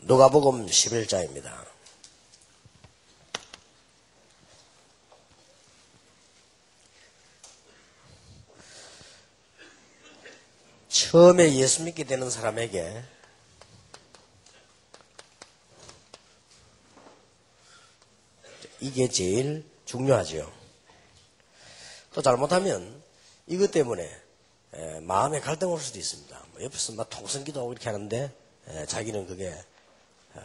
누가복음 11장입니다. 처음에 예수 믿게 되는 사람에게 이게 제일 중요하죠. 또 잘못하면 이것 때문에 마음에 갈등 올 수도 있습니다. 옆에서 막 통성기도하고 이렇게 하는데 자기는 그게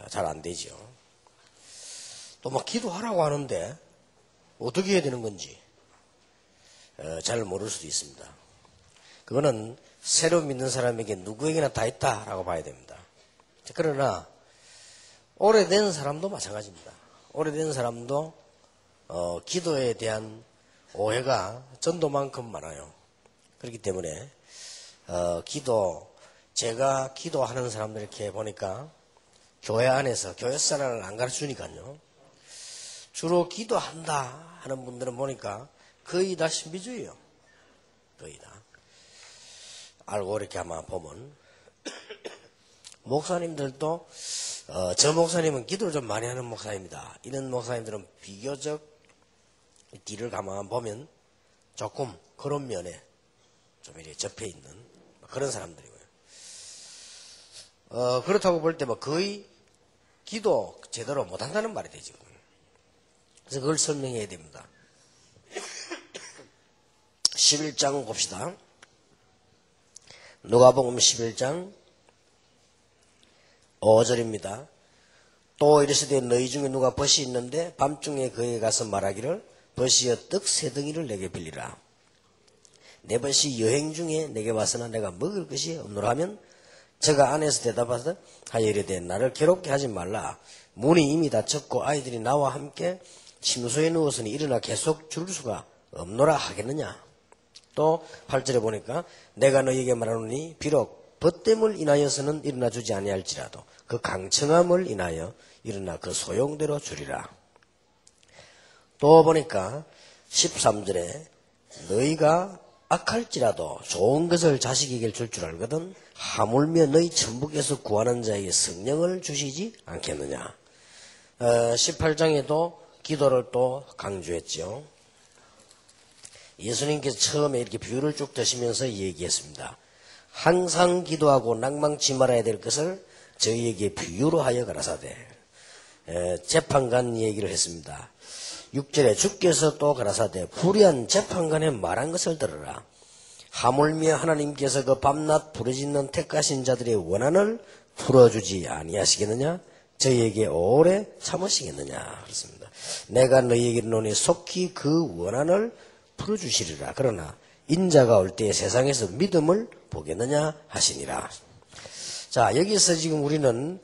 잘 안 되죠. 또 막 기도하라고 하는데 어떻게 해야 되는 건지 잘 모를 수도 있습니다. 그거는 새로 믿는 사람에게 누구에게나 다 있다라고 봐야 됩니다. 그러나 오래된 사람도 마찬가지입니다. 오래된 사람도 기도에 대한 오해가 전도만큼 많아요. 그렇기 때문에 제가 기도하는 사람들 이렇게 보니까 교회 안에서 교회사를 안 가르쳐주니까요. 주로 기도한다 하는 분들은 보니까 거의 다 신비주의예요. 거의 다. 알고 이렇게 아마 보면 목사님들도 저 목사님은 기도를 좀 많이 하는 목사입니다. 이런 목사님들은 비교적 뒤를 가만 보면 조금 그런 면에 좀 이렇게 접해 있는 그런 사람들이고요. 그렇다고 볼 때 뭐 거의 기도 제대로 못한다는 말이 되죠. 그래서 그걸 설명해야 됩니다. 11장 봅시다. 누가복음 11장 5절입니다. 또 이르시되 너희 중에 누가 벗이 있는데 밤중에 그에 가서 말하기를 벗이여 떡 세 덩이를 내게 빌리라. 내 벗이 여행 중에 내게 왔으나 내가 먹을 것이 없노라 하면 저가 안에서 대답하여 이르되 나를 괴롭게 하지 말라. 문이 이미 닫혔고 아이들이 나와 함께 침소에 누웠으니 일어나 계속 줄 수가 없노라 하겠느냐. 또 8절에 보니까 내가 너희에게 말하노니 비록 벗됨을 인하여서는 일어나 주지 아니할지라도 그 강청함을 인하여 일어나 그 소용대로 주리라. 또 보니까 13절에 너희가 악할지라도 좋은 것을 자식에게 줄 줄 알거든 하물며 너희 천부께서 구하는 자에게 성령을 주시지 않겠느냐. 18장에도 기도를 또 강조했죠. 예수님께서 처음에 이렇게 비유를 쭉 드시면서 얘기했습니다. 항상 기도하고 낭망치 말아야 될 것을 저희에게 비유로 하여 가라사대. 재판관 얘기를 했습니다. 6절에 주께서 또 가라사대 불의한 재판관의 말한 것을 들으라. 하물며 하나님께서 그 밤낮 부르짖는 택하신 자들의 원한을 풀어주지 아니하시겠느냐. 저희에게 오래 참으시겠느냐. 그렇습니다. 내가 너희에게 이르노니 속히 그 원한을 풀어주시리라. 그러나 인자가 올 때에 세상에서 믿음을 보겠느냐 하시니라. 자, 여기서 지금 우리는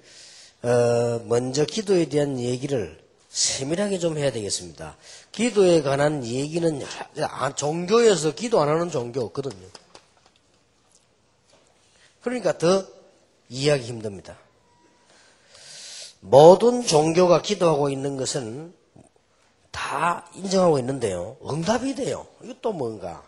먼저 기도에 대한 얘기를 세밀하게 좀 해야 되겠습니다. 기도에 관한 얘기는 종교에서 기도 안 하는 종교 없거든요. 그러니까 더 이해하기 힘듭니다. 모든 종교가 기도하고 있는 것은 다 인정하고 있는데요. 응답이 돼요. 이것도 뭔가.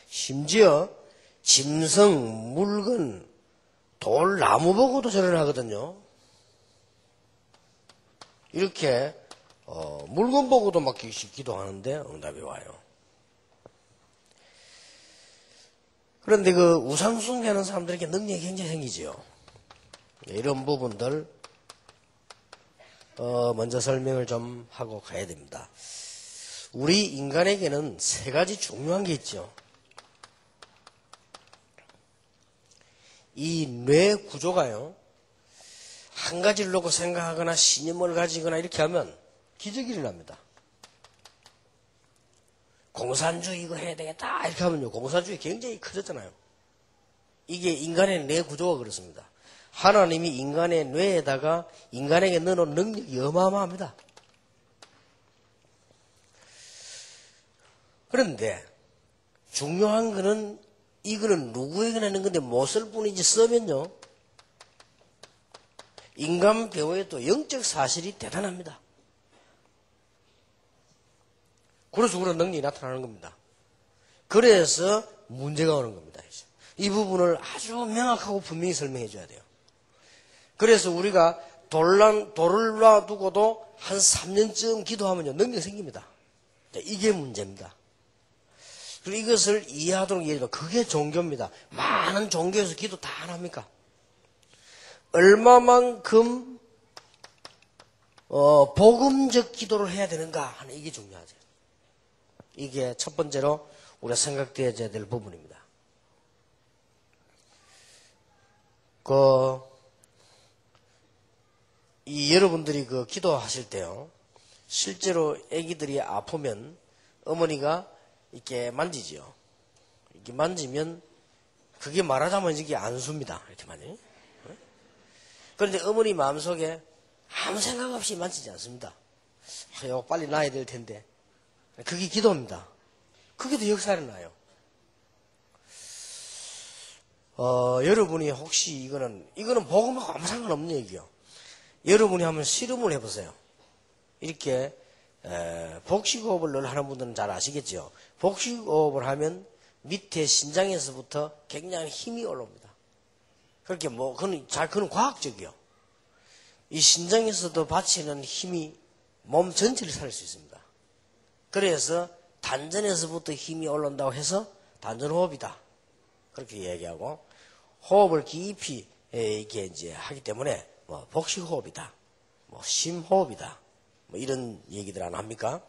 심지어 짐승, 물건, 돌, 나무 보고도 절을 하거든요. 이렇게 물건 보고도 막 기도하는데 응답이 와요. 그런데 그 우상 숭배하는 사람들에게 능력이 굉장히 생기지요. 이런 부분들 먼저 설명을 좀 하고 가야 됩니다. 우리 인간에게는 세 가지 중요한 게 있죠. 이 뇌 구조가요, 한 가지를 놓고 생각하거나 신념을 가지거나 이렇게 하면 기적이 일어납니다. 공산주의 이거 해야 되겠다 이렇게 하면요, 공산주의 굉장히 커졌잖아요. 이게 인간의 뇌 구조가 그렇습니다. 하나님이 인간의 뇌에다가 인간에게 넣어놓은 능력이 어마어마합니다. 그런데 중요한 거는 이거는 누구에게나 있는 건데 못 쓸 뿐이지 쓰면요, 인간 배우에도 영적 사실이 대단합니다. 그래서 그런 능력이 나타나는 겁니다. 그래서 문제가 오는 겁니다. 이 부분을 아주 명확하고 분명히 설명해 줘야 돼요. 그래서 우리가 돌을 놔두고도 한 3년쯤 기도하면요, 능력 생깁니다. 이게 문제입니다. 그리고 이것을 이해하도록 얘기해요. 그게 종교입니다. 많은 종교에서 기도 다 안 합니까? 얼마만큼 복음적 기도를 해야 되는가 하는 이게 중요하죠. 이게 첫 번째로 우리가 생각되어야 될 부분입니다. 여러분들이 기도하실 때요, 실제로 아기들이 아프면 어머니가 이렇게 만지지요. 이렇게 만지면 그게 말하자면 이게 안수입니다. 이렇게 만져요. 그런데 어머니 마음속에 아무 생각 없이 만지지 않습니다. 이거 빨리 나야 될 텐데. 그게 기도입니다. 그게 더 역사를 나요. 여러분이 혹시 이거는 복음하고 아무 상관없는 얘기요. 여러분이 한번 실험을 해보세요. 이렇게 복식호흡을 늘 하는 분들은 잘 아시겠죠. 복식호흡을 하면 밑에 심장에서부터 굉장히 힘이 올라옵니다. 그렇게 그건 과학적이요. 이 심장에서도 바치는 힘이 몸 전체를 살릴 수 있습니다. 그래서 단전에서부터 힘이 올라온다고 해서 단전호흡이다. 그렇게 얘기하고, 호흡을 깊이 이렇게 이제 하기 때문에 복식호흡이다. 심호흡이다. 이런 얘기들 안 합니까?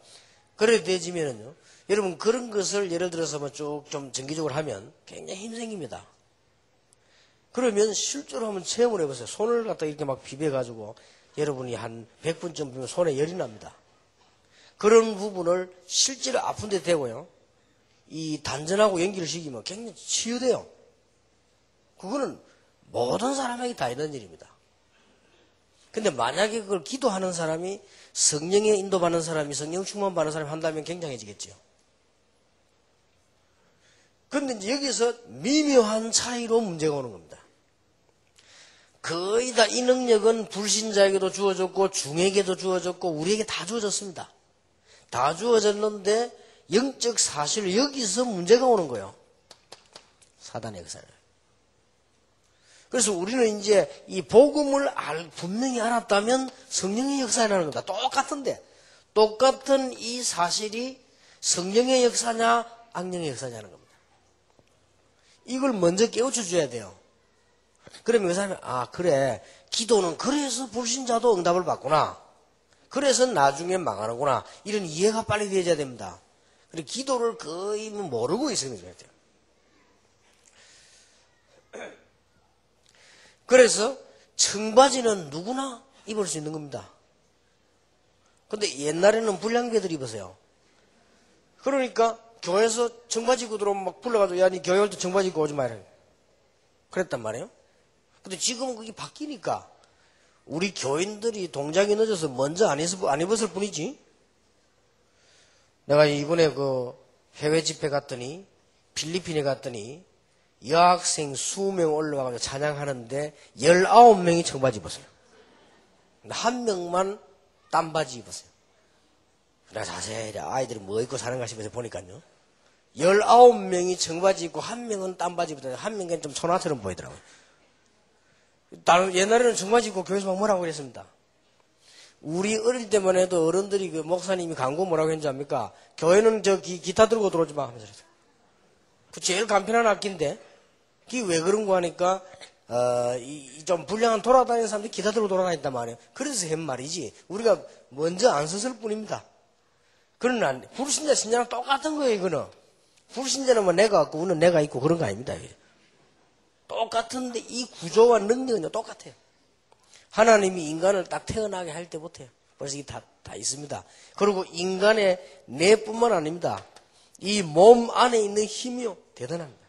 그래 되지면은요, 여러분 그런 것을 예를 들어서 쭉 좀 정기적으로 하면 굉장히 힘 생깁니다. 그러면 실제로 한번 체험을 해보세요. 손을 갖다 이렇게 막 비벼가지고 여러분이 한 100분쯤 비면 손에 열이 납니다. 그런 부분을 실제로 아픈 데 대고요, 이 단전하고 연기를 시키면 굉장히 치유돼요. 그거는 모든 사람에게 다 있는 일입니다. 근데 만약에 그걸 기도하는 사람이 성령에 인도받는 사람이 성령 충만 받는 사람이 한다면 굉장해지겠죠. 그런데 이제 여기서 미묘한 차이로 문제가 오는 겁니다. 거의 다 이 능력은 불신자에게도 주어졌고 중에게도 주어졌고 우리에게 다 주어졌습니다. 다 주어졌는데 영적 사실 여기서 문제가 오는 거예요. 사단의 역사를. 그래서 우리는 이제 이 복음을 분명히 알았다면 성령의 역사라는 겁니다. 똑같은 이 사실이 성령의 역사냐 악령의 역사냐는 겁니다. 이걸 먼저 깨우쳐 줘야 돼요. 그러면 그 사람이 그래, 기도는 그래서 불신자도 응답을 받구나, 그래서 나중에 망하는구나, 이런 이해가 빨리 되어야 됩니다. 그리고 기도를 거의 모르고 있으면 돼요. 그래서 청바지는 누구나 입을 수 있는 겁니다. 근데 옛날에는 불량배들이 입으세요. 그러니까 교회에서 청바지 입고 들어오면 막 불러가지고, 야, 니 교회 올 때 청바지 입고 오지 마라, 그랬단 말이에요. 근데 지금은 그게 바뀌니까 우리 교인들이 동작이 늦어서 먼저 안 입었을 뿐이지. 내가 이번에 해외 집회 갔더니, 필리핀에 갔더니 여학생 20명 올라와가지고 찬양하는데 19명이 청바지 입었어요. 한 명만 땀바지 입었어요. 내가 자세히 아이들이 뭐 입고 사는가 싶어서 보니까요, 19명이 청바지 입고 한 명은 땀바지 입었는데 한 명은 좀 소나처럼 보이더라고요. 옛날에는 청바지 입고 교회에서 막 뭐라고 그랬습니다. 우리 어릴 때만 해도 어른들이 목사님이 광고 뭐라고 했는지 압니까? 교회는 기타 들고 들어오지 마 하면서 그랬어요. 그 제일 간편한 악기인데, 그게 왜 그런 거 하니까, 좀 불량한 돌아다니는 사람들이 기타 들고 돌아다녔단 말이에요. 그래서 한 말이지, 우리가 먼저 안 썼을 뿐입니다. 그러나, 불신자, 신자랑 똑같은 거예요, 이거는. 불신자는 내가 있고, 우는 내가 있고, 그런 거 아닙니다, 이게. 똑같은데, 이 구조와 능력은 똑같아요. 하나님이 인간을 딱 태어나게 할 때부터요. 벌써 이게 다 있습니다. 그리고 인간의 뇌뿐만 아닙니다. 이 몸 안에 있는 힘이요, 대단합니다.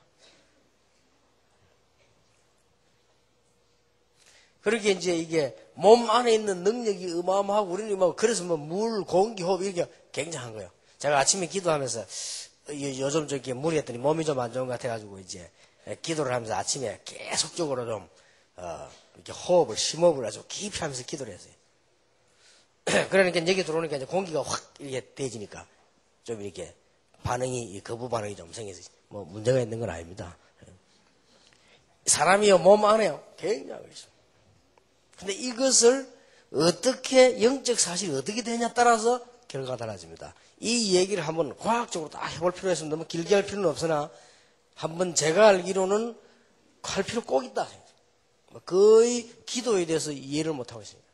그렇게 이제 이게 몸 안에 있는 능력이 어마어마하고 우리는 그래서 물, 공기, 호흡 이게 굉장한 거예요. 제가 아침에 기도하면서 요즘 저기 무리했더니 몸이 좀 안 좋은 것 같아가지고 이제 기도를 하면서 아침에 계속적으로 좀 이렇게 호흡을, 심호흡을 아주 깊이 하면서 기도를 했어요. 그러니까 여기 들어오니까 이제 공기가 확 이렇게 대지니까 좀 이렇게 반응이, 거부 반응이 좀 생겨서 뭐 문제가 있는 건 아닙니다. 사람이요, 몸 안에요. 굉장히 있습니다. 근데 이것을 어떻게, 영적 사실이 어떻게 되냐에 따라서 결과가 달라집니다. 이 얘기를 한번 과학적으로 다 해볼 필요가 있으면 너무 길게 할 필요는 없으나, 한번 제가 알기로는 할 필요 꼭 있다. 거의 기도에 대해서 이해를 못하고 있습니다.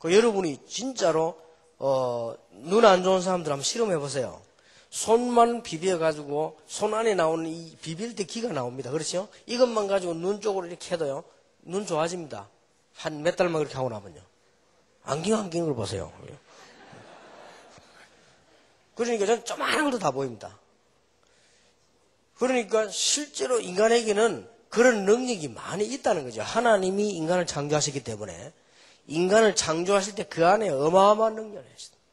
여러분이 진짜로, 눈 안 좋은 사람들 한번 실험해 보세요. 손만 비벼가지고 손 안에 나오는 이 비빌 때 기가 나옵니다. 그렇죠? 이것만 가지고 눈 쪽으로 이렇게 해도요, 눈 좋아집니다. 한 몇 달만 그렇게 하고 나면요. 안경 걸 보세요. 그러니까 저는 조그마한 것도 다 보입니다. 그러니까 실제로 인간에게는 그런 능력이 많이 있다는 거죠. 하나님이 인간을 창조하셨기 때문에 인간을 창조하실 때 그 안에 어마어마한 능력을 했습니다.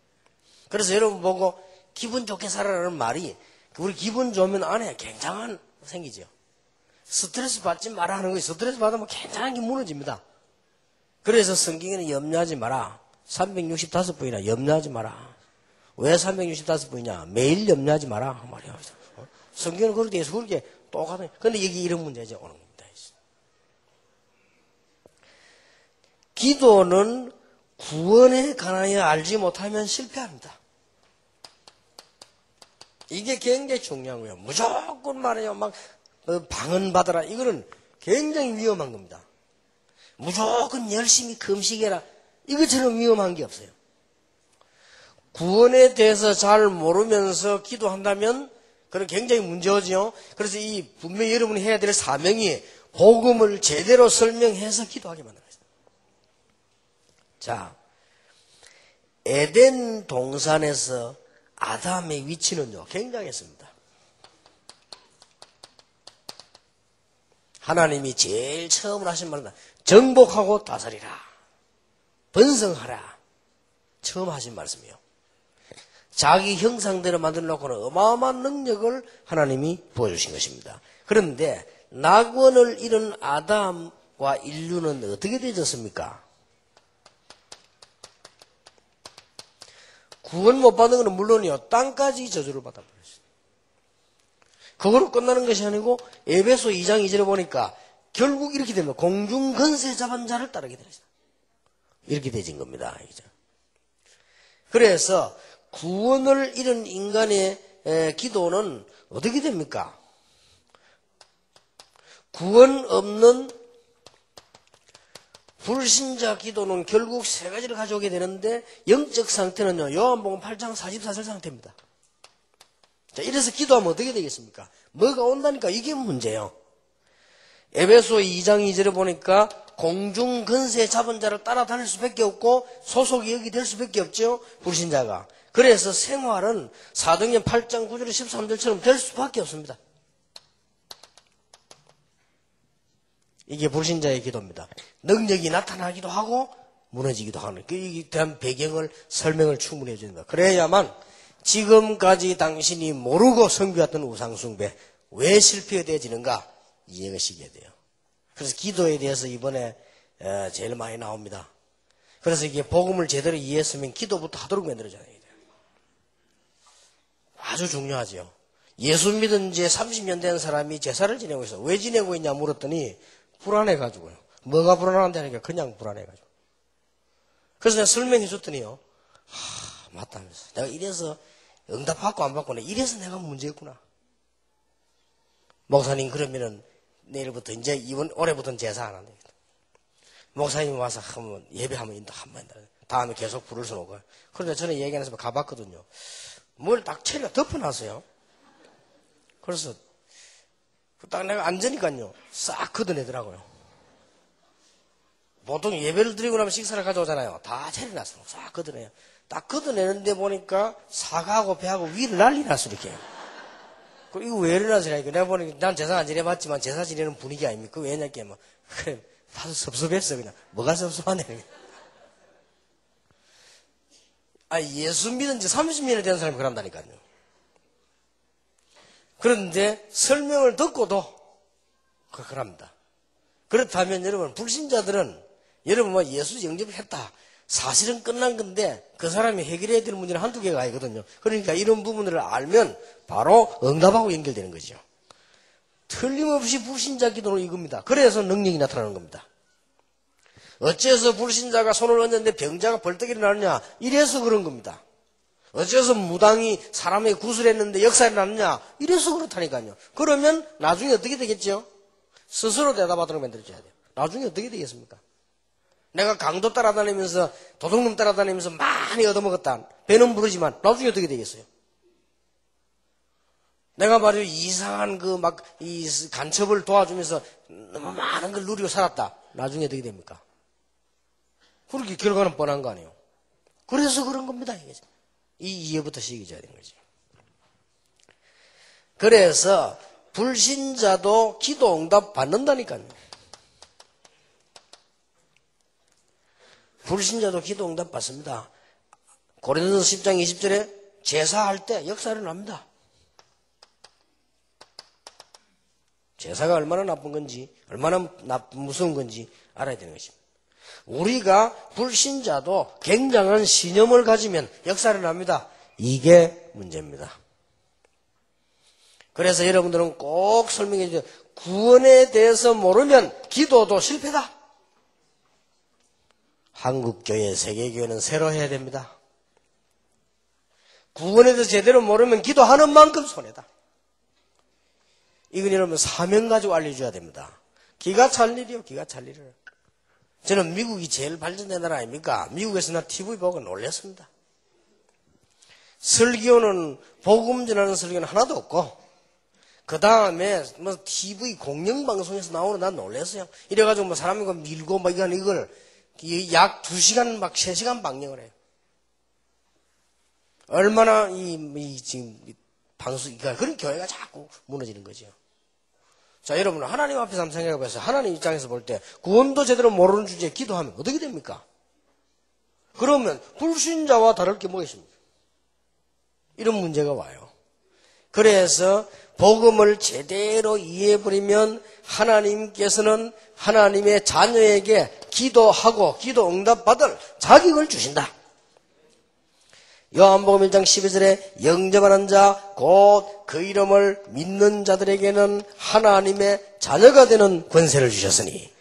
그래서 여러분 보고 기분 좋게 살아라는 말이, 우리 기분 좋으면 안에 굉장한 생기죠. 스트레스 받지 마라 하는 거예요. 스트레스 받으면 굉장한 게 무너집니다. 그래서 성경에는 염려하지 마라. 365번이나 염려하지 마라. 왜 365번이냐? 매일 염려하지 마라. 말이야. 성경은 그렇게 해서 그렇게 똑같아요. 근데 여기 이런 문제죠. 오는 겁니다. 기도는 구원에 관하여 알지 못하면 실패합니다. 이게 굉장히 중요한 거예요. 무조건 말해요. 막 방언받아라. 이거는 굉장히 위험한 겁니다. 무조건 열심히 금식해라. 이것처럼 위험한 게 없어요. 구원에 대해서 잘 모르면서 기도한다면 그건 굉장히 문제죠. 그래서 이 분명히 여러분이 해야 될 사명이 복음을 제대로 설명해서 기도하게 만들어요. 자, 에덴 동산에서 아담의 위치는요, 굉장했습니다. 하나님이 제일 처음으로 하신 말은 정복하고 다스리라, 번성하라. 처음 하신 말씀이에요. 자기 형상대로 만들어 놓고는 어마어마한 능력을 하나님이 보여주신 것입니다. 그런데 낙원을 잃은 아담과 인류는 어떻게 되졌습니까? 구원 못 받는 것은 물론이요, 땅까지 저주를 받아버렸어요. 그거로 끝나는 것이 아니고 에베소 2장 2절에 보니까 결국 이렇게 됩니다. 공중 권세 잡은 자를 따르게 되었어요. 이렇게 되진 겁니다. 그래서 구원을 잃은 인간의 기도는 어떻게 됩니까? 구원 없는 불신자 기도는 결국 세 가지를 가져오게 되는데, 영적 상태는요, 요한복음 8장 44절 상태입니다. 자, 이래서 기도하면 어떻게 되겠습니까? 뭐가 온다니까 이게 문제예요. 에베소 2장 2절에 보니까 공중 근세 잡은 자를 따라다닐 수밖에 없고 소속이 여기 될 수밖에 없죠, 불신자가. 그래서 생활은 사도행전 8장 9절 13절처럼 될 수밖에 없습니다. 이게 불신자의 기도입니다. 능력이 나타나기도 하고 무너지기도 하는, 이에 대한 배경을 설명을 충분히 해줍니다. 그래야만 지금까지 당신이 모르고 섬겨왔던 우상숭배 왜 실패되어지는가 이해가 시게 돼요. 그래서 기도에 대해서 이번에 제일 많이 나옵니다. 그래서 이게 복음을 제대로 이해했으면 기도부터 하도록 만들어져야 돼요. 아주 중요하죠. 예수 믿은 지 30년 된 사람이 제사를 지내고 있어. 왜 지내고 있냐 물었더니 불안해가지고요. 뭐가 불안한다니까 그냥 불안해가지고. 그래서 내가 설명해 줬더니요, 맞다면서. 내가 이래서 응답받고 안 받고 이래서 내가 문제였구나. 목사님 그러면은 내일부터 이제 올해부터는 제사 안 한다. 목사님 와서 한번 예배하면 인도 한번 한다. 다음에 계속 부를 수는 없고. 그런데 저는 얘기 안 해서 가봤거든요. 뭘 딱 체리가 덮어놨어요. 그래서 딱 내가 앉으니까요, 싹 걷어내더라고요. 보통 예배를 드리고 나면 식사를 가져오잖아요. 다 차려놨어. 싹 걷어내요. 딱 걷어내는데 보니까 사과하고 배하고 위를 난리 났어, 이렇게. 이거 왜 이러나시라니까. 내가 보니까 난 제사 안 지내봤지만 제사 지내는 분위기 아닙니까? 왜냐니까 뭐, 그래, 다들 섭섭했어, 그냥. 뭐가 섭섭하네. 예수 믿은 지 30년이 된 사람이 그런다니까요. 그런데 설명을 듣고도 그럽니다. 그렇다면 여러분, 불신자들은 여러분 뭐 예수 영접했다, 사실은 끝난 건데 그 사람이 해결해야 될 문제는 한두 개가 아니거든요. 그러니까 이런 부분을 알면 바로 응답하고 연결되는 거죠. 틀림없이 불신자 기도는 이겁니다. 그래서 능력이 나타나는 겁니다. 어째서 불신자가 손을 얹는데 병자가 벌떡 일어나느냐? 이래서 그런 겁니다. 어째서 무당이 사람에게 구슬했는데 역사에 났느냐? 이래서 그렇다니까요. 그러면 나중에 어떻게 되겠죠? 스스로 대답하도록 만들어줘야 돼요. 나중에 어떻게 되겠습니까? 내가 강도 따라다니면서 도둑놈 따라다니면서 많이 얻어먹었다. 배는 부르지만 나중에 어떻게 되겠어요? 내가 말이야 이상한 이 간첩을 도와주면서 너무 많은 걸 누리고 살았다. 나중에 어떻게 됩니까? 그렇게 결과는 뻔한 거 아니에요. 그래서 그런 겁니다. 이게. 이 이해부터 시작해줘야 되는 거지. 그래서 불신자도 기도 응답 받는다니까요. 불신자도 기도 응답 받습니다. 고린도서 10장 20절에 제사할 때 역사를 납니다. 제사가 얼마나 나쁜 건지, 얼마나 무서운 건지 알아야 되는 것입니다. 우리가 불신자도 굉장한 신념을 가지면 역사를 납니다. 이게 문제입니다. 그래서 여러분들은 꼭 설명해 주세요. 구원에 대해서 모르면 기도도 실패다. 한국교회, 세계교회는 새로 해야 됩니다. 구원에 대해서 제대로 모르면 기도하는 만큼 손해다. 이건 여러분 사명 가지고 알려줘야 됩니다. 기가 찰 일이요, 기가 찰 일을. 저는 미국이 제일 발전된 나라 아닙니까? 미국에서 나 TV 보고 놀랐습니다. 설교는, 복음 전하는 설교는 하나도 없고, 그 다음에 뭐 TV 공영방송에서 나오는 난 놀랐어요. 이래가지고 뭐 사람이 밀고 막 이걸 약 2시간 막 3시간 방영을 해요. 얼마나 지금 방송, 그런 교회가 자꾸 무너지는 거죠. 자, 여러분, 하나님 앞에서 한번 생각해 보세요. 하나님 입장에서 볼 때, 구원도 제대로 모르는 주제에 기도하면 어떻게 됩니까? 그러면, 불신자와 다를 게 뭐가 있습니까? 이런 문제가 와요. 그래서, 복음을 제대로 이해해버리면, 하나님께서는 하나님의 자녀에게 기도하고, 기도 응답받을 자격을 주신다. 요한복음 1장 12절에 영접하는 자, 곧 그 이름을 믿는 자들에게는 하나님의 자녀가 되는 권세를 주셨으니,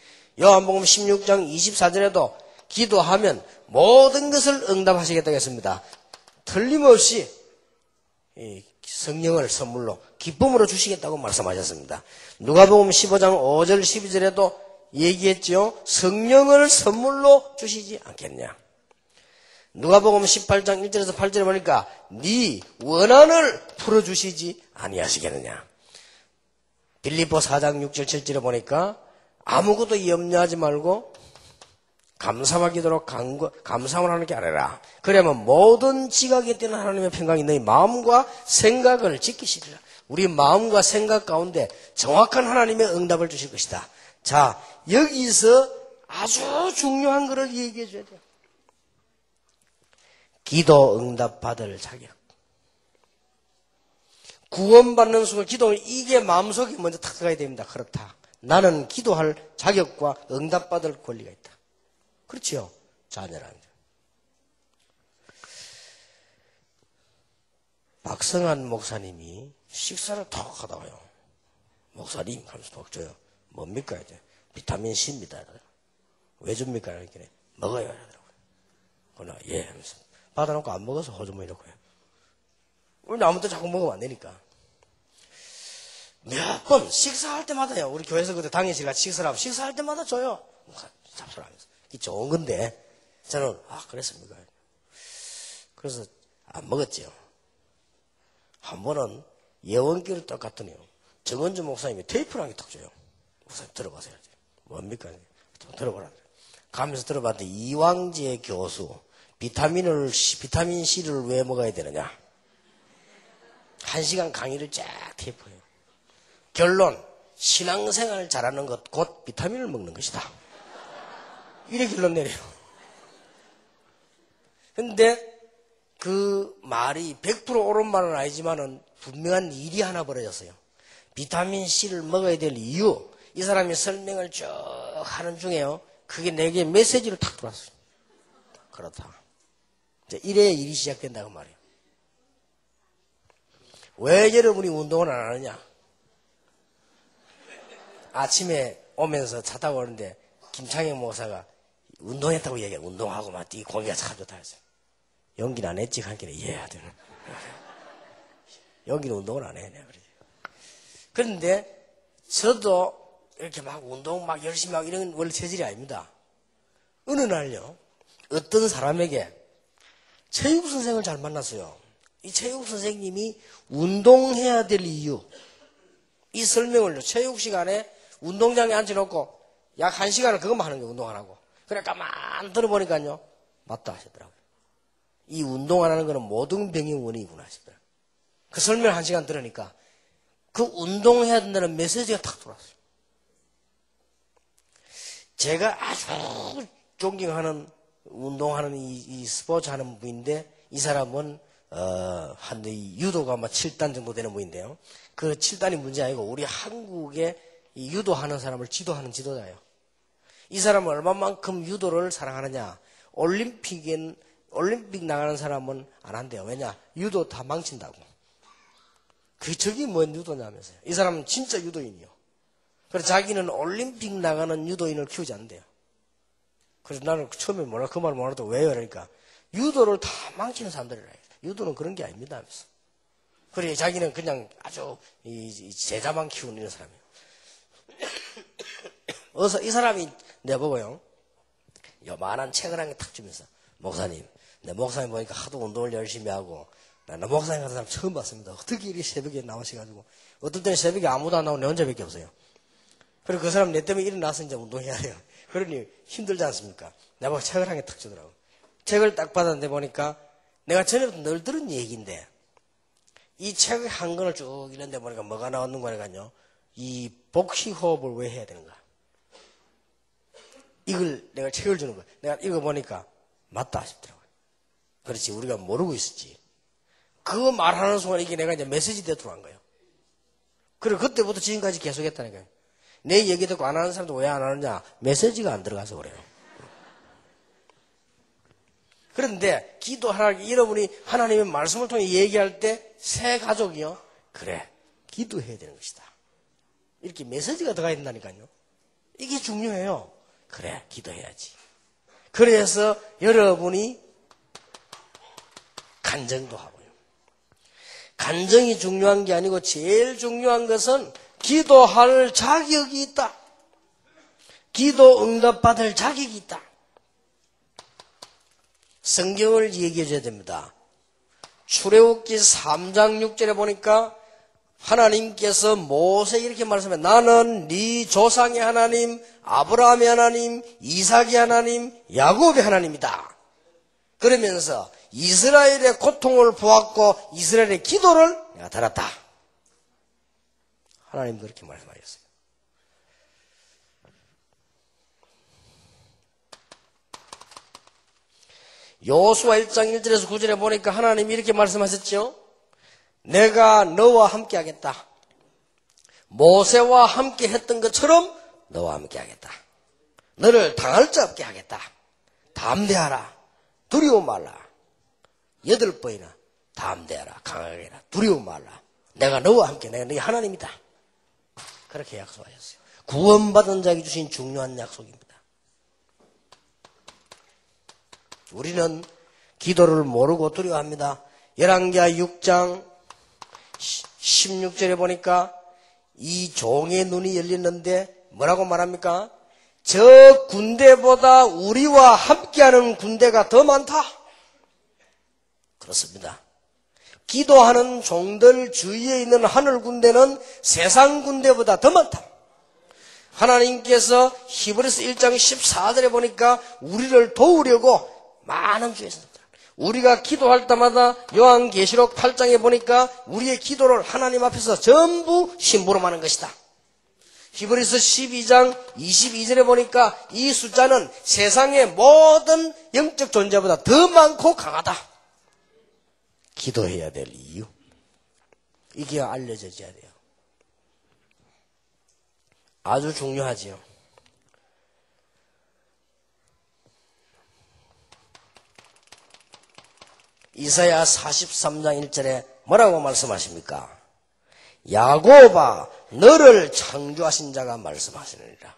요한복음 16장 24절에도 기도하면 모든 것을 응답하시겠다고 했습니다. 틀림없이 성령을 선물로 기쁨으로 주시겠다고 말씀하셨습니다. 누가복음 15장 5절 12절에도 얘기했죠. 성령을 선물로 주시지 않겠냐. 누가복음 18장 1절에서 8절에 보니까 네 원한을 풀어주시지 아니하시겠느냐. 빌립보 4장 6절 7절에 보니까 아무것도 염려하지 말고 감사와 기도로 감사함을 하나님께 아뢰라. 그러면 모든 지각에 뛰는 하나님의 평강이 너희 마음과 생각을 지키시리라. 우리 마음과 생각 가운데 정확한 하나님의 응답을 주실 것이다. 자, 여기서 아주 중요한 것을 얘기해 줘야 돼요. 기도 응답 받을 자격. 구원받는 순간 기도는 이게 마음속에 먼저 탁 들어가야 됩니다. 그렇다. 나는 기도할 자격과 응답 받을 권리가 있다. 그렇지요? 자녀라는. 박성한 목사님이 식사를 턱 하다가요. 목사님 하면서 턱 줘요. 뭡니까? 이제 비타민 C입니다. 왜 줍니까? 이렇게 먹어요. 하더라고요. 그러나 예 하면서 받아놓고 안 먹어서 호주머니 넣고요. 우리 아무것도 자꾸 먹으면 안 되니까. 몇 번 식사할 때마다요. 우리 교회에서 그때 당연실 같이 식사를 하면 식사할 때마다 줘요. 잡수하면서. 이 좋은 건데 저는 그랬습니까? 그래서 안 먹었죠. 한 번은 예원기를 딱 갔더니요. 정은주 목사님이 테이프를 한개 딱 줘요. 목사님 들어보세요. 뭡니까? 좀 들어보라. 가면서 들어봤더니 이왕재 교수 비타민 C를 왜 먹어야 되느냐? 1시간 강의를 쫙 테이프해요. 결론, 신앙생활 잘하는 것 곧 비타민을 먹는 것이다. 이렇게 결론 내려요. 근데 그 말이 100% 옳은 말은 아니지만은 분명한 일이 하나 벌어졌어요. 비타민 C를 먹어야 될 이유, 이 사람이 설명을 쭉 하는 중에요. 그게 내게 메시지를 탁 들어왔어요. 그렇다. 이제 이래야 일이 시작된다고 말이에요. 왜 여러분이 운동을 안 하느냐? 아침에 오면서 차 타고 오는데 김창영 목사가 운동했다고 얘기해. 운동하고 막 뛰고 공기가 참 좋다 했어요. 연기는 안 했지. 하기는 이해해야 되는. 연기는 운동을 안 해. 내가 그러지. 그런데 저도 이렇게 막 운동 막 열심히 하고 이런 원래 체질이 아닙니다. 어느 날요. 어떤 사람에게 체육 선생을 잘 만났어요. 이 체육 선생님이 운동해야 될 이유, 이 설명을 체육 시간에 운동장에 앉혀놓고 약 1시간을 그것만 하는 거예요. 운동 안 하고. 그래 가만 들어보니까요. 맞다 하시더라고요. 이 운동 안 하는 거는 모든 병의 원인이구나 하시더라고요. 그 설명을 1시간 들으니까 그 운동해야 된다는 메시지가 탁 들어왔어요. 제가 아주 존경하는 운동하는 이 스포츠 하는 분인데 이 사람은 한 유도가 막 7단 정도 되는 분인데요. 그 7단이 문제 아니고 우리 한국에 이 유도하는 사람을 지도하는 지도자예요. 이 사람은 얼마만큼 유도를 사랑하느냐. 올림픽 나가는 사람은 안 한대요. 왜냐? 유도 다 망친다고. 저기 뭔 유도냐면서요. 이 사람은 진짜 유도인이요. 그래서 자기는 올림픽 나가는 유도인을 키우지 않는데요. 그래서 나는 처음에 그 말을 몰라도 왜요? 그러니까 유도를 다 망치는 사람들이라 해요. 유도는 그런 게 아닙니다 하면서. 그래 자기는 그냥 아주 제자만 키우는 이런 사람이에요. 어서 이 사람이 내보고요. 요만한 책을 한 개 탁 주면서 목사님, 내 목사님 보니까 하도 운동을 열심히 하고 나 목사님 같은 사람 처음 봤습니다. 어떻게 이렇게 새벽에 나오셔가지고 어떨 때는 새벽에 아무도 안 나오고 내 혼자밖에 없어요. 그리고 그 사람 내 때문에 일어나서 이제 운동해야 돼요. 그러니 힘들지 않습니까? 내가 책을 한 개 탁 주더라고. 책을 딱 받았는데 보니까 내가 전에부터 늘 들은 얘기인데 이 책 한 권을 쭉 읽는데 보니까 뭐가 나오는 거니까요. 이 복식 호흡을 왜 해야 되는가? 이걸 내가 책을 주는 거야. 내가 읽어보니까 맞다 싶더라고요. 그렇지 우리가 모르고 있었지. 그거 말하는 순간 이게 내가 이제 메시지대로 들어간 거예요. 그리고 그때부터 지금까지 계속 했다니까요. 내 얘기 듣고 안 하는 사람도 왜 안 하느냐? 메시지가 안 들어가서 그래요. 그런데 기도하라 여러분이 하나님의 말씀을 통해 얘기할 때 새 가족이요. 그래 기도해야 되는 것이다. 이렇게 메시지가 들어가야 된다니까요. 이게 중요해요. 그래 기도해야지. 그래서 여러분이 간증도 하고요. 간증이 중요한 게 아니고 제일 중요한 것은 기도할 자격이 있다. 기도 응답받을 자격이 있다. 성경을 얘기해 줘야 됩니다. 출애굽기 3장 6절에 보니까 하나님께서 모세에게 이렇게 말씀해 나는 네 조상의 하나님 아브라함의 하나님 이삭의 하나님 야곱의 하나님이다. 그러면서 이스라엘의 고통을 보았고 이스라엘의 기도를 내가 들었다. 하나님도 그렇게 말씀하셨어요. 여호수아 1장 1절에서 9절에 보니까 하나님이 이렇게 말씀하셨죠. 내가 너와 함께 하겠다. 모세와 함께 했던 것처럼 너와 함께 하겠다. 너를 당할 자 없게 하겠다. 담대하라. 두려움 말라. 8번이나 담대하라. 강하게 해라. 두려움 말라. 내가 너와 함께 내가 네 하나님이다. 그렇게 약속하셨어요. 구원받은 자에게 주신 중요한 약속입니다. 우리는 기도를 모르고 두려워합니다. 열왕기하 6장 16절에 보니까 이 종의 눈이 열렸는데 뭐라고 말합니까? 저 군대보다 우리와 함께하는 군대가 더 많다. 그렇습니다. 기도하는 종들 주위에 있는 하늘 군대는 세상 군대보다 더 많다. 하나님께서 히브리서 1장 14절에 보니까 우리를 도우려고 많은 주의 사람들 우리가 기도할 때마다 요한계시록 8장에 보니까 우리의 기도를 하나님 앞에서 전부 심부름하는 것이다. 히브리서 12장 22절에 보니까 이 숫자는 세상의 모든 영적 존재보다 더 많고 강하다. 기도해야 될 이유 이게 알려져야 돼요. 아주 중요하지요. 이사야 43장 1절에 뭐라고 말씀하십니까? 야곱아 너를 창조하신 자가 말씀하시느니라.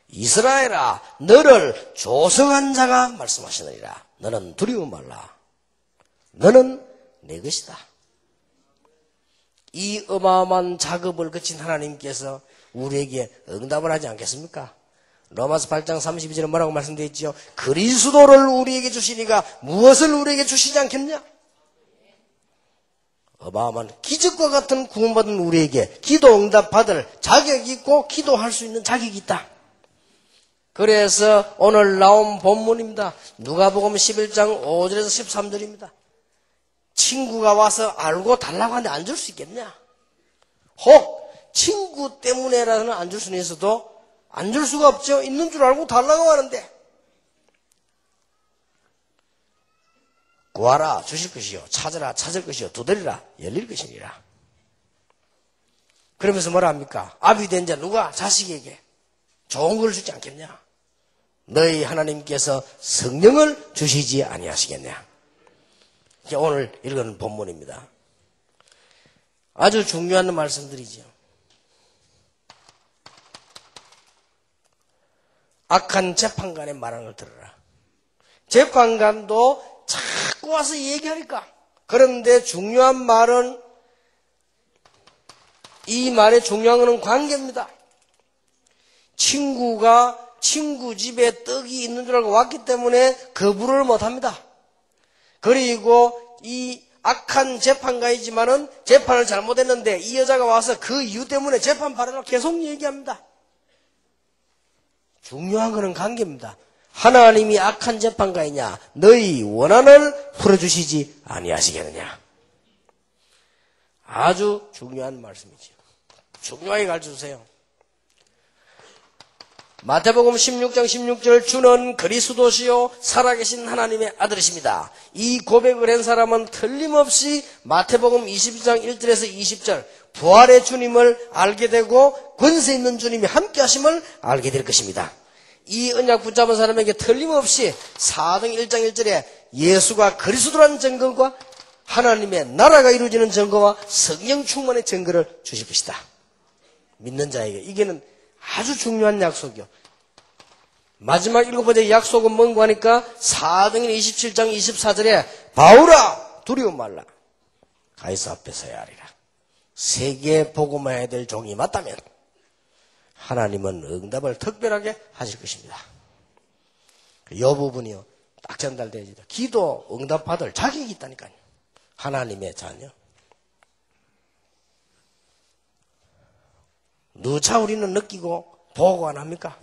이스라엘아 너를 조성한 자가 말씀하시느니라. 너는 두려워 말라. 너는 내 것이다. 이 어마어마한 작업을 거친 하나님께서 우리에게 응답을 하지 않겠습니까? 로마서 8장 32절에 뭐라고 말씀되어 있죠? 그리스도를 우리에게 주시니가 무엇을 우리에게 주시지 않겠냐? 어마어마한 기적과 같은 구원받은 우리에게 기도 응답 받을 자격이 있고 기도할 수 있는 자격이 있다. 그래서 오늘 나온 본문입니다. 누가복음 11장 5절에서 13절입니다. 친구가 와서 알고 달라고 하는데 안 줄 수 있겠냐? 혹 친구 때문에라는 안 줄 수는 있어도 안 줄 수가 없죠. 있는 줄 알고 달라고 하는데 구하라 주실 것이요 찾으라 찾을 것이요 두드리라 열릴 것이니라. 그러면서 뭐라 합니까? 아비 된 자 누가 자식에게 좋은 걸 주지 않겠냐? 너희 하나님께서 성령을 주시지 아니하시겠냐? 이게 오늘 읽은 본문입니다. 아주 중요한 말씀들이죠. 악한 재판관의 말하는 걸 들어라. 재판관도 자꾸 와서 얘기하니까. 그런데 중요한 말은 이 말의 중요한 것은 관계입니다. 친구가 친구 집에 떡이 있는 줄 알고 왔기 때문에 거부를 못합니다. 그리고 이 악한 재판가이지만은 재판을 잘못했는데 이 여자가 와서 그 이유 때문에 재판 발언을 계속 얘기합니다. 중요한 것은 관계입니다. 하나님이 악한 재판가이냐 너희 원한을 풀어주시지 아니하시겠느냐. 아주 중요한 말씀이죠. 중요하게 가르쳐주세요. 마태복음 16장 16절 주는 그리스도시요 살아계신 하나님의 아들이십니다. 이 고백을 한 사람은 틀림없이 마태복음 22장 1절에서 20절 부활의 주님을 알게 되고 권세 있는 주님이 함께 하심을 알게 될 것입니다. 이 언약 붙잡은 사람에게 틀림없이 4등 1장 1절에 예수가 그리스도라는 증거과 하나님의 나라가 이루어지는 증거와 성령 충만의 증거를 주실 것이다. 믿는 자에게 이게는 아주 중요한 약속이요. 마지막 7번째 약속은 뭔가 하니까 4등인 27장 24절에 바울아 두려워 말라. 가이사 앞에 서야 하리라. 세계에 복음해야 될 종이 맞다면 하나님은 응답을 특별하게 하실 것입니다. 이 부분이요. 딱 전달되어야죠. 기도 응답 받을 자격이 있다니까요. 하나님의 자녀. 누차 우리는 느끼고 보고 안 합니까?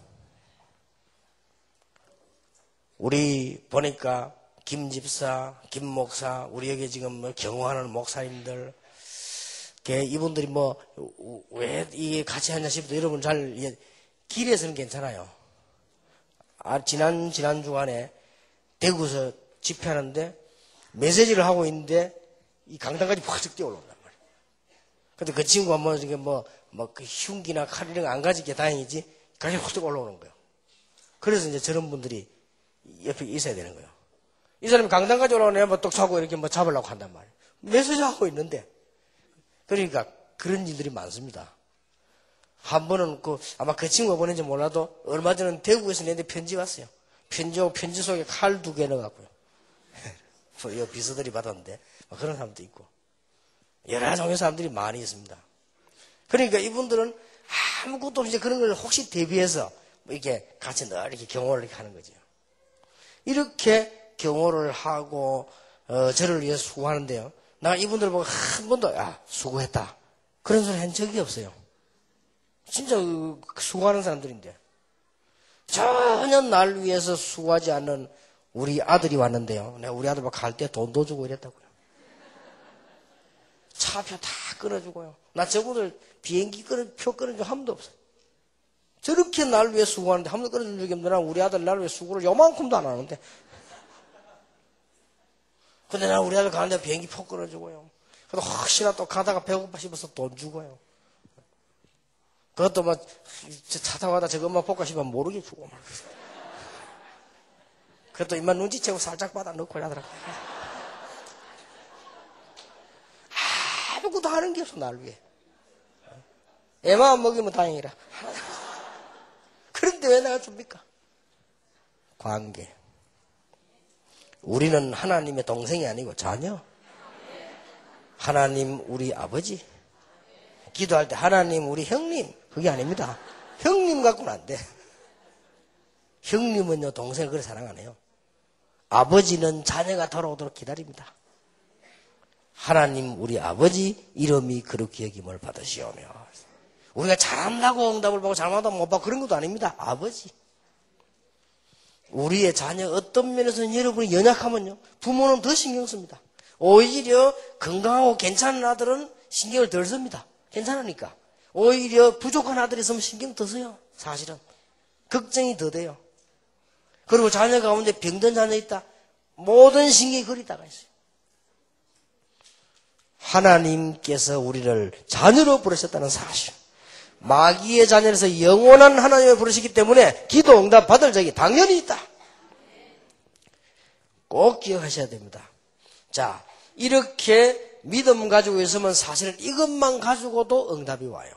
우리 보니까 김 집사, 김 목사, 우리에게 지금 경호하는 목사님들, 이분들이 왜 이게 같이 하냐 싶어도 여러분 잘, 길에서는 괜찮아요. 지난 주간에 대구에서 집회하는데 메시지를 하고 있는데 이 강당까지 팍 뛰어 올라온단 말이에요. 근데 그 친구가 그 흉기나 칼 이런 거 안 가지게 다행이지, 가지 확 올라오는 거예요. 그래서 이제 저런 분들이 옆에 있어야 되는 거예요. 이 사람이 강당까지 올라오면 떡 차고 이렇게 잡으려고 한단 말이에요. 메시지 하고 있는데. 그러니까 그런 일들이 많습니다. 한 번은 아마 그 친구가 보낸지 몰라도 얼마 전에 대구에서 내한테 편지 왔어요. 편지 속에 칼 2개 넣어갖고요. 비서들이 받았는데 그런 사람도 있고 여러 종의 사람들이 많이 있습니다. 그러니까 이분들은 아무것도 없이 그런 걸 혹시 대비해서 이렇게 같이 늘 이렇게 경호를 이렇게 하는 거죠. 이렇게 경호를 하고 저를 위해서 수고하는데요. 나 이분들 보고 한 번도 수고했다 그런 소리 한 적이 없어요. 진짜 수고하는 사람들인데 전혀 날 위해서 수고하지 않는 우리 아들이 왔는데요. 내가 우리 아들 갈 때 돈도 주고 이랬다고요. 차표 다 끊어주고요. 나 저분들 비행기 표 끊어준 적 한 번도 없어요. 저렇게 날 위해 수고하는데 한 번도 끊어준 적이 없는데 우리 아들 날 위해 수고를 요만큼도 안 하는데. 근데 나 우리 아들 가는데 비행기 표 끊어주고요. 그래도 혹시나 또 가다가 배고파 싶어서 돈 주고요. 그것도 차 타고 가다 저거 볼까 싶으면 모르게 주고 그것도 입만 눈치채고 살짝 받아 넣고 이러더라고요. 하는 게 없어, 날 위해. 애만 먹이면 다행이라. 그런데 왜 내가 줍니까? 관계. 우리는 하나님의 동생이 아니고 자녀. 하나님 우리 아버지. 기도할 때 하나님 우리 형님. 그게 아닙니다. 형님 갖고는 안 돼. 형님은요 동생을 그렇게 사랑 안 해요. 아버지는 자녀가 돌아오도록 기다립니다. 하나님 우리 아버지 이름이 그렇게 여김을 받으시오며. 우리가 잘한다고 응답을 받고 잘못하면 못 받고 그런 것도 아닙니다. 아버지. 우리의 자녀 어떤 면에서는 여러분이 연약하면요 부모는 더 신경 씁니다. 오히려 건강하고 괜찮은 아들은 신경을 덜 씁니다. 괜찮으니까. 오히려 부족한 아들이 있으면 신경 더 써요. 사실은. 걱정이 더 돼요. 그리고 자녀 가운데 병든 자녀 있다. 모든 신경이 거리다가 있어요. 하나님께서 우리를 자녀로 부르셨다는 사실. 마귀의 자녀에서 영원한 하나님을 부르시기 때문에 기도 응답 받을 적이 당연히 있다. 꼭 기억하셔야 됩니다. 자, 이렇게 믿음 가지고 있으면 사실은 이것만 가지고도 응답이 와요.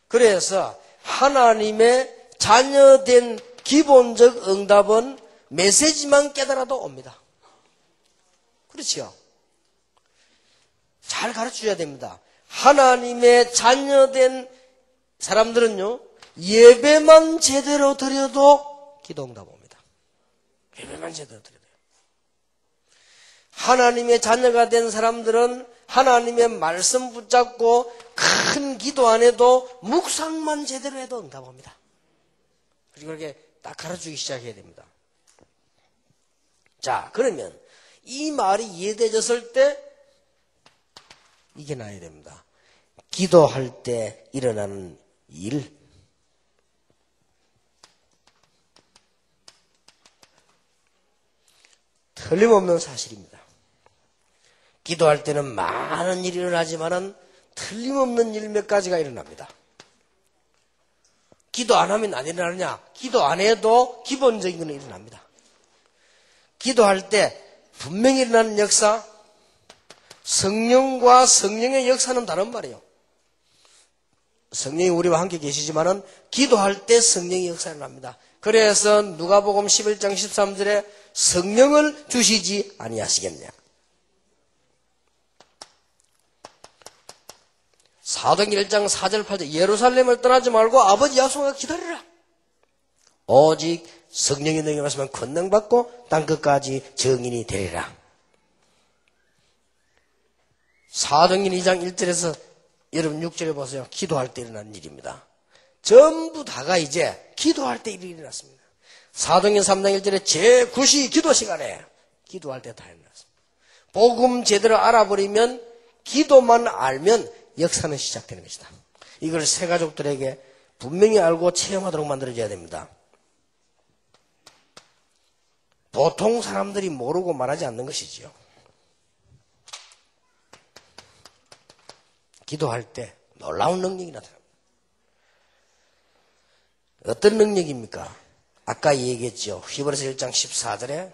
그래서 하나님의 자녀된 기본적 응답은 메시지만 깨달아도 옵니다. 그렇죠? 잘 가르쳐줘야 됩니다. 하나님의 자녀된 사람들은요, 예배만 제대로 드려도 기도 응답 옵니다. 예배만 제대로 드려도. 하나님의 자녀가 된 사람들은 하나님의 말씀 붙잡고 큰 기도 안 해도 묵상만 제대로 해도 응답 옵니다. 그리고 이렇게 딱 가르치기 시작해야 됩니다. 자, 그러면 이 말이 이해되었을 때 이게 나야 됩니다. 기도할 때 일어나는 일. 틀림없는 사실입니다. 기도할 때는 많은 일이 일어나지만은 틀림없는 일 몇 가지가 일어납니다. 기도 안 하면 안 일어나느냐? 기도 안 해도 기본적인 건 일어납니다. 기도할 때 분명히 일어나는 역사, 성령과 성령의 역사는 다른 말이에요. 성령이 우리와 함께 계시지만은 기도할 때 성령의 역사가 일어납니다. 그래서 누가복음 11장 13절에 성령을 주시지 아니하시겠냐. 사도행전 1장 4절 8절 예루살렘을 떠나지 말고 아버지 약속을 기다리라. 오직 성령이 너에게 말씀하면 권능받고 땅끝까지 증인이 되리라. 사도행전 2장 1절에서 여러분 6절에 보세요. 기도할 때 일어나는 일입니다. 전부 다가 이제 기도할 때 일이 일어났습니다. 사도행전 3장 1절에 제9시 기도 시간에 기도할 때 다 일어났습니다. 복음 제대로 알아버리면 기도만 알면 역사는 시작되는 것이다. 이걸 새 가족들에게 분명히 알고 체험하도록 만들어줘야 됩니다. 보통 사람들이 모르고 말하지 않는 것이지요. 기도할 때 놀라운 능력이 나타납니다. 어떤 능력입니까? 아까 얘기했죠. 히브리서 1장 14절에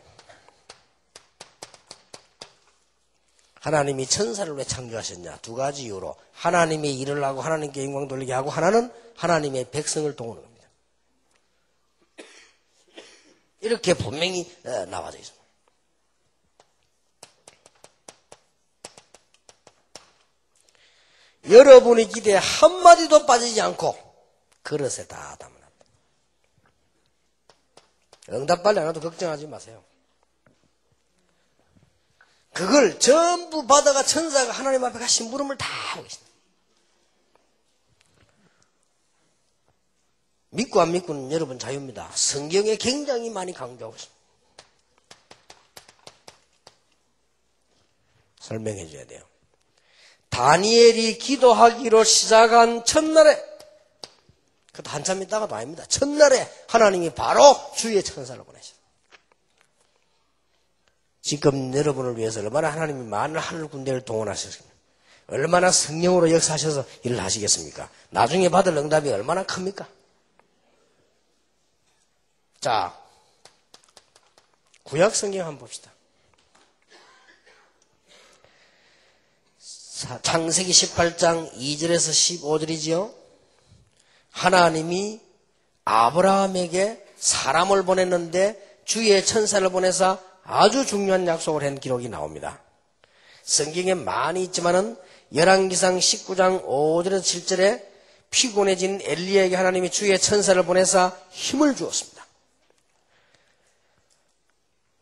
하나님이 천사를 왜 창조하셨냐? 두 가지 이유로 하나님의 일을 하고 하나님께 영광 돌리게 하고 하나는 하나님의 백성을 도우는 겁니다. 이렇게 분명히 나와져 있습니다. 여러분의 기대에 한마디도 빠지지 않고 그릇에 다 담아놨다. 응답 빨리 안 와도 걱정하지 마세요. 그걸 전부 받아가 천사가 하나님 앞에 가 심부름을 다 하고 있습니다. 믿고 안 믿고는 여러분 자유입니다. 성경에 굉장히 많이 강조하고 있습니다. 설명해 줘야 돼요. 다니엘이 기도하기로 시작한 첫날에, 그것도 한참 있다가도 아닙니다. 첫날에 하나님이 바로 주의 천사를 보내셨어요. 지금 여러분을 위해서 얼마나 하나님이 많은 하늘 군대를 동원하셨습니까? 얼마나 성령으로 역사하셔서 일을 하시겠습니까? 나중에 받을 응답이 얼마나 큽니까? 자, 구약 성경 한번 봅시다. 창세기 18장 2절에서 15절이지요. 하나님이 아브라함에게 사람을 보냈는데 주의 천사를 보내사 아주 중요한 약속을 한 기록이 나옵니다. 성경에 많이 있지만은 열왕기상 19장 5절에서 7절에 피곤해진 엘리야에게 하나님이 주의 천사를 보내사 힘을 주었습니다.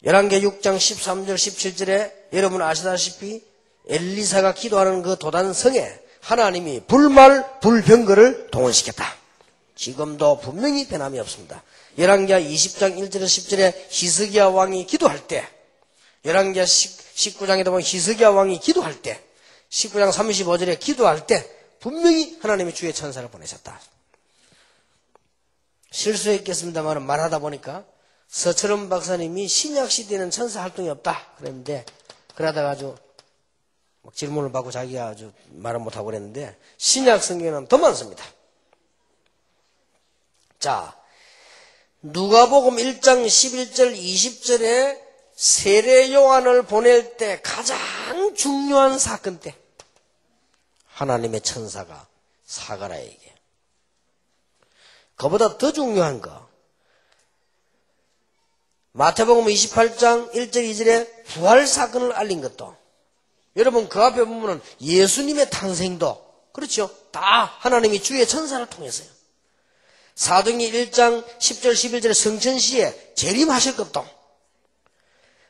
열왕기 6장 13절 17절에 여러분 아시다시피 엘리사가 기도하는 그 도단성에 하나님이 불말 불병거를 동원시켰다. 지금도 분명히 변함이 없습니다. 열왕기하 20장 1절에서 10절에 히스기야 왕이 기도할 때, 열왕기하 19장에도 보면 히스기야 왕이 기도할 때, 19장 35절에 기도할 때 분명히 하나님이 주의 천사를 보내셨다. 실수했겠습니다만 말하다 보니까 서철원 박사님이 신약시대에는 천사 활동이 없다 그랬는데, 그러다가 아주 질문을 받고 자기가 아주 말을 못하고 그랬는데 신약 성경에는 더 많습니다. 자, 누가복음 1장 11절 20절에 세례 요한을 보낼 때 가장 중요한 사건 때 하나님의 천사가 사가랴에게, 그보다 더 중요한 거 마태복음 28장 1절 2절에 부활 사건을 알린 것도, 여러분 그 앞에 보면 예수님의 탄생도 그렇죠, 다 하나님이 주의 천사를 통해서요. 사도행전 1장 10절 11절에 성천시에 재림하실 것도,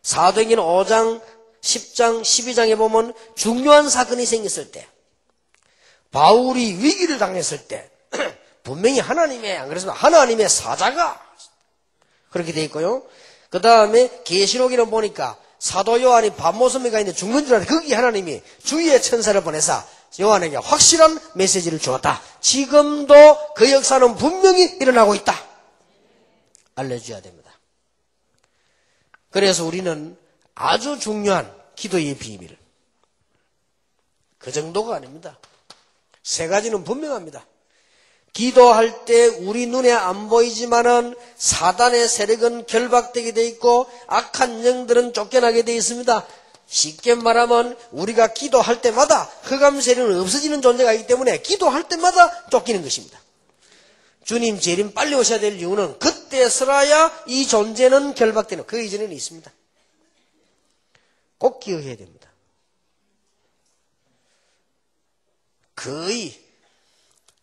사도행전 5장 10장 12장에 보면 중요한 사건이 생겼을 때, 바울이 위기를 당했을 때 분명히 하나님의, 안 그랬습니까? 하나님의 사자가 그렇게 돼 있고요. 그 다음에 계시록에는 보니까 사도 요한이 밤모섬에 가 있는데 죽는 줄 알았는데 거기 하나님이 주의 천사를 보내사 요한에게 확실한 메시지를 주었다. 지금도 그 역사는 분명히 일어나고 있다. 알려줘야 됩니다. 그래서 우리는 아주 중요한 기도의 비밀, 그 정도가 아닙니다. 세 가지는 분명합니다. 기도할 때 우리 눈에 안 보이지만은 사단의 세력은 결박되게 돼 있고 악한 영들은 쫓겨나게 돼 있습니다. 쉽게 말하면 우리가 기도할 때마다 흑암 세력은 없어지는 존재가 있기 때문에 기도할 때마다 쫓기는 것입니다. 주님 재림 빨리 오셔야 될 이유는 그때서라야 이 존재는 결박되는, 그 이전에는 있습니다. 꼭 기억해야 됩니다. 거의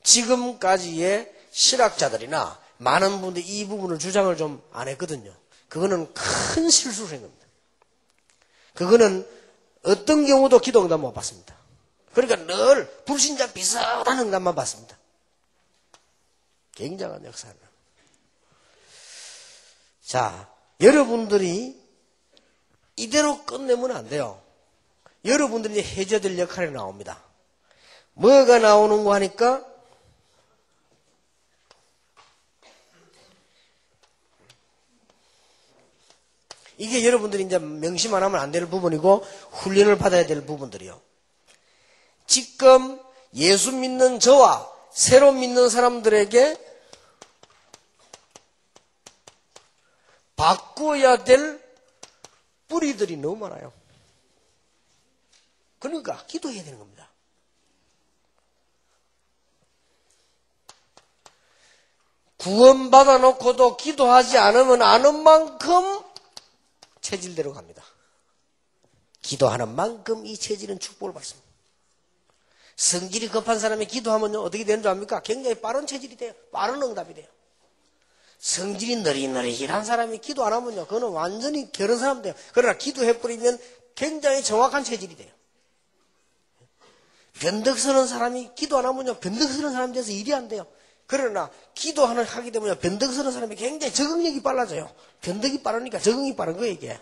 지금까지의 실학자들이나 많은 분들이 이 부분을 주장을 좀 안 했거든요. 그거는 큰 실수를 한 겁니다. 그거는 어떤 경우도 기도 응답 못 받습니다. 그러니까 늘 불신자 비슷한 응답만 받습니다. 굉장한 역사는. 자, 여러분들이 이대로 끝내면 안 돼요. 여러분들이 해줘야 될 역할이 나옵니다. 뭐가 나오는 거 하니까 이게 여러분들이 이제 명심 안 하면 안 될 부분이고 훈련을 받아야 될 부분들이요. 지금 예수 믿는 저와 새로 믿는 사람들에게 바꿔야 될 뿌리들이 너무 많아요. 그러니까 기도해야 되는 겁니다. 구원받아 놓고도 기도하지 않으면 아는 만큼 체질대로 갑니다. 기도하는 만큼 이 체질은 축복을 받습니다. 성질이 급한 사람이 기도하면 어떻게 되는 줄 압니까? 굉장히 빠른 체질이 돼요. 빠른 응답이 돼요. 성질이 느릿느릿한 사람이 기도 안 하면요, 그거는 완전히 게으른 사람 돼요. 그러나 기도해버리면 굉장히 정확한 체질이 돼요. 변덕스러운 사람이 기도 안 하면요, 변덕스러운 사람이 돼서 일이 안 돼요. 그러나 하게 되면 변덕스러운 사람이 굉장히 적응력이 빨라져요. 변덕이 빠르니까 적응이 빠른 거예요, 이게.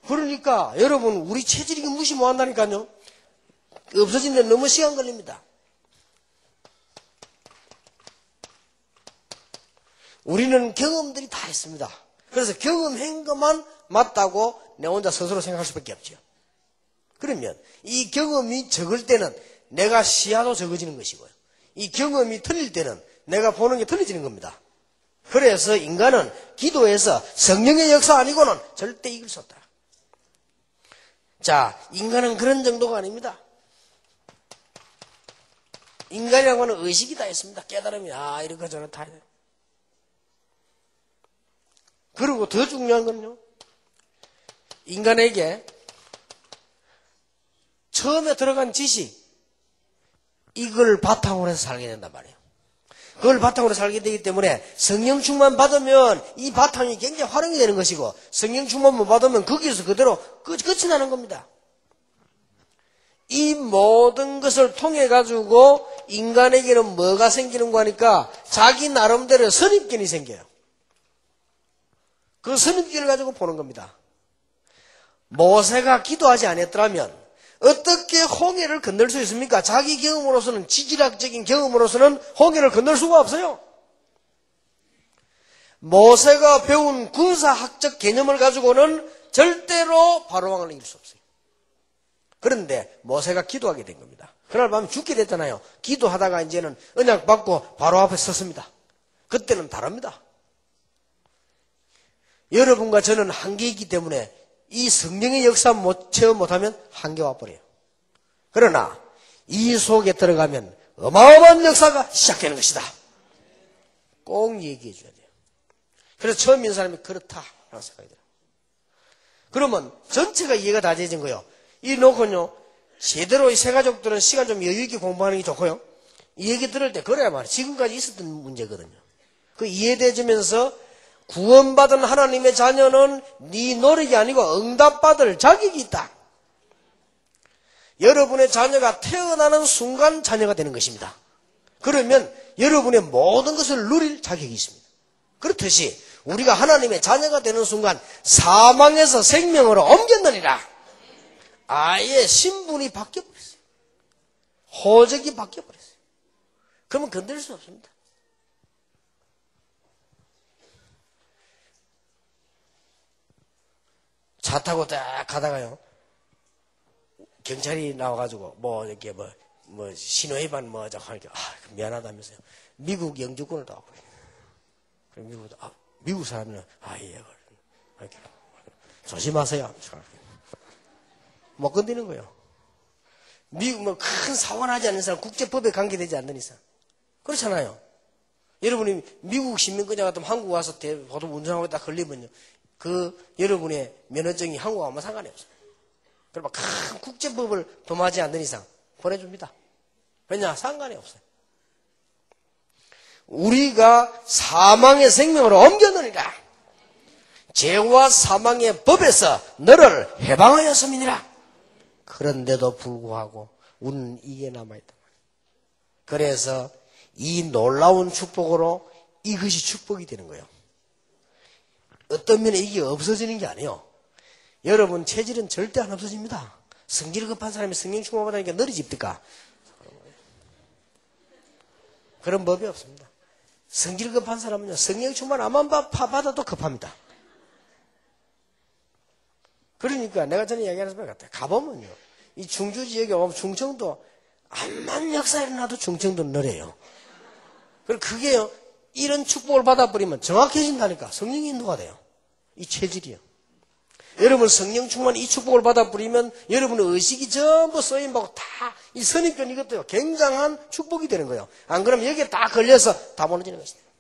그러니까 여러분, 우리 체질이 무시 못한다니까요. 없어지는데 너무 시간 걸립니다. 우리는 경험들이 다 있습니다. 그래서 경험한 것만 맞다고 내 혼자 스스로 생각할 수밖에 없죠. 그러면 이 경험이 적을 때는 내가 시야도 적어지는 것이고요. 이 경험이 틀릴 때는 내가 보는 게 틀려지는 겁니다. 그래서 인간은 기도에서 성령의 역사 아니고는 절대 이길 수 없다. 자, 인간은 그런 정도가 아닙니다. 인간이라고 하는 의식이 다 있습니다. 깨달음이, 이렇게 저렇다. 그리고 더 중요한 건요, 인간에게 처음에 들어간 지식, 이걸 바탕으로 해서 살게 된단 말이에요. 그걸 바탕으로 살게 되기 때문에 성령 충만 받으면 이 바탕이 굉장히 활용이 되는 것이고, 성령 충만 못 받으면 거기서 그대로 끝이 나는 겁니다. 이 모든 것을 통해 가지고 인간에게는 뭐가 생기는가 하니까 자기 나름대로 선입견이 생겨요. 그 선입견을 가지고 보는 겁니다. 모세가 기도하지 않았더라면 어떻게 홍해를 건널 수 있습니까? 자기 경험으로서는, 지질학적인 경험으로서는 홍해를 건널 수가 없어요. 모세가 배운 군사학적 개념을 가지고는 절대로 바로왕을 이길 수 없어요. 그런데 모세가 기도하게 된 겁니다. 그날 밤에 죽게 됐잖아요. 기도하다가 이제는 언약 받고 바로 앞에 섰습니다. 그때는 다릅니다. 여러분과 저는 한계이기 때문에 이 성령의 역사 체험 못하면 한계 와버려요. 그러나 이 속에 들어가면 어마어마한 역사가 시작되는 것이다. 꼭 얘기해 줘야 돼요. 그래서 처음 있는 사람이 그렇다라고 생각이 들어요. 그러면 전체가 이해가 다 되진 거예요. 이 놓고요, 제대로 이 세 가족들은 시간 좀 여유 있게 공부하는 게 좋고요. 이 얘기 들을 때 그래야 말이에요. 지금까지 있었던 문제거든요. 그 이해되면서 구원받은 하나님의 자녀는 네 노력이 아니고 응답받을 자격이 있다. 여러분의 자녀가 태어나는 순간 자녀가 되는 것입니다. 그러면 여러분의 모든 것을 누릴 자격이 있습니다. 그렇듯이 우리가 하나님의 자녀가 되는 순간 사망에서 생명으로 옮겼느니라. 아예 신분이 바뀌어버렸어요. 호적이 바뀌어버렸어요. 그러면 건들 수 없습니다. 차 타고 딱 가다가요, 경찰이 나와가지고 이렇게 신호위반 저거 하니까 미안하다면서요. 미국 영주권을 따고 그래요. 미국도 미국 사람은 예, 이렇게 조심하세요. 못 건드리는 거예요. 미국 큰 사고 나지 않는 사람, 국제법에 관계되지 않는 이상. 그렇잖아요. 여러분이 미국 시민권자 같으면 한국 와서 보통 운전하고 딱 걸리면요, 여러분의 면허증이 한국 와면 상관이 없어요. 그러면 큰 국제법을 범하지 않는 이상 보내줍니다. 왜냐? 상관이 없어요. 우리가 사망의 생명으로 옮겼느니라. 죄와 사망의 법에서 너를 해방하였음이니라. 그런데도 불구하고 우리는 이게 남아있단 말이에요. 그래서 이 놀라운 축복으로 이것이 축복이 되는 거예요. 어떤 면에 이게 없어지는 게 아니에요. 여러분 체질은 절대 안 없어집니다. 성질 급한 사람이 성령 충만 받으니까 느려집니까? 그런 법이 없습니다. 성질 급한 사람은요, 성령 충만 안만 받아도 급합니다. 그러니까 내가 전에 이야기하는 것 같아요. 가보면요, 이 충주 지역에 오면 충청도 암만 역사 일어나도 충청도 느려요. 그리고 그게요, 이런 축복을 받아버리면 정확해진다니까. 성령이 인도가 돼요. 이 체질이요. 여러분 성령 충만 이 축복을 받아버리면 여러분의 의식이 전부 쓰임받고 다 이 선입견 이것도 굉장한 축복이 되는 거예요. 안 그러면 여기에 딱 걸려서 다 무너지는 것입니다.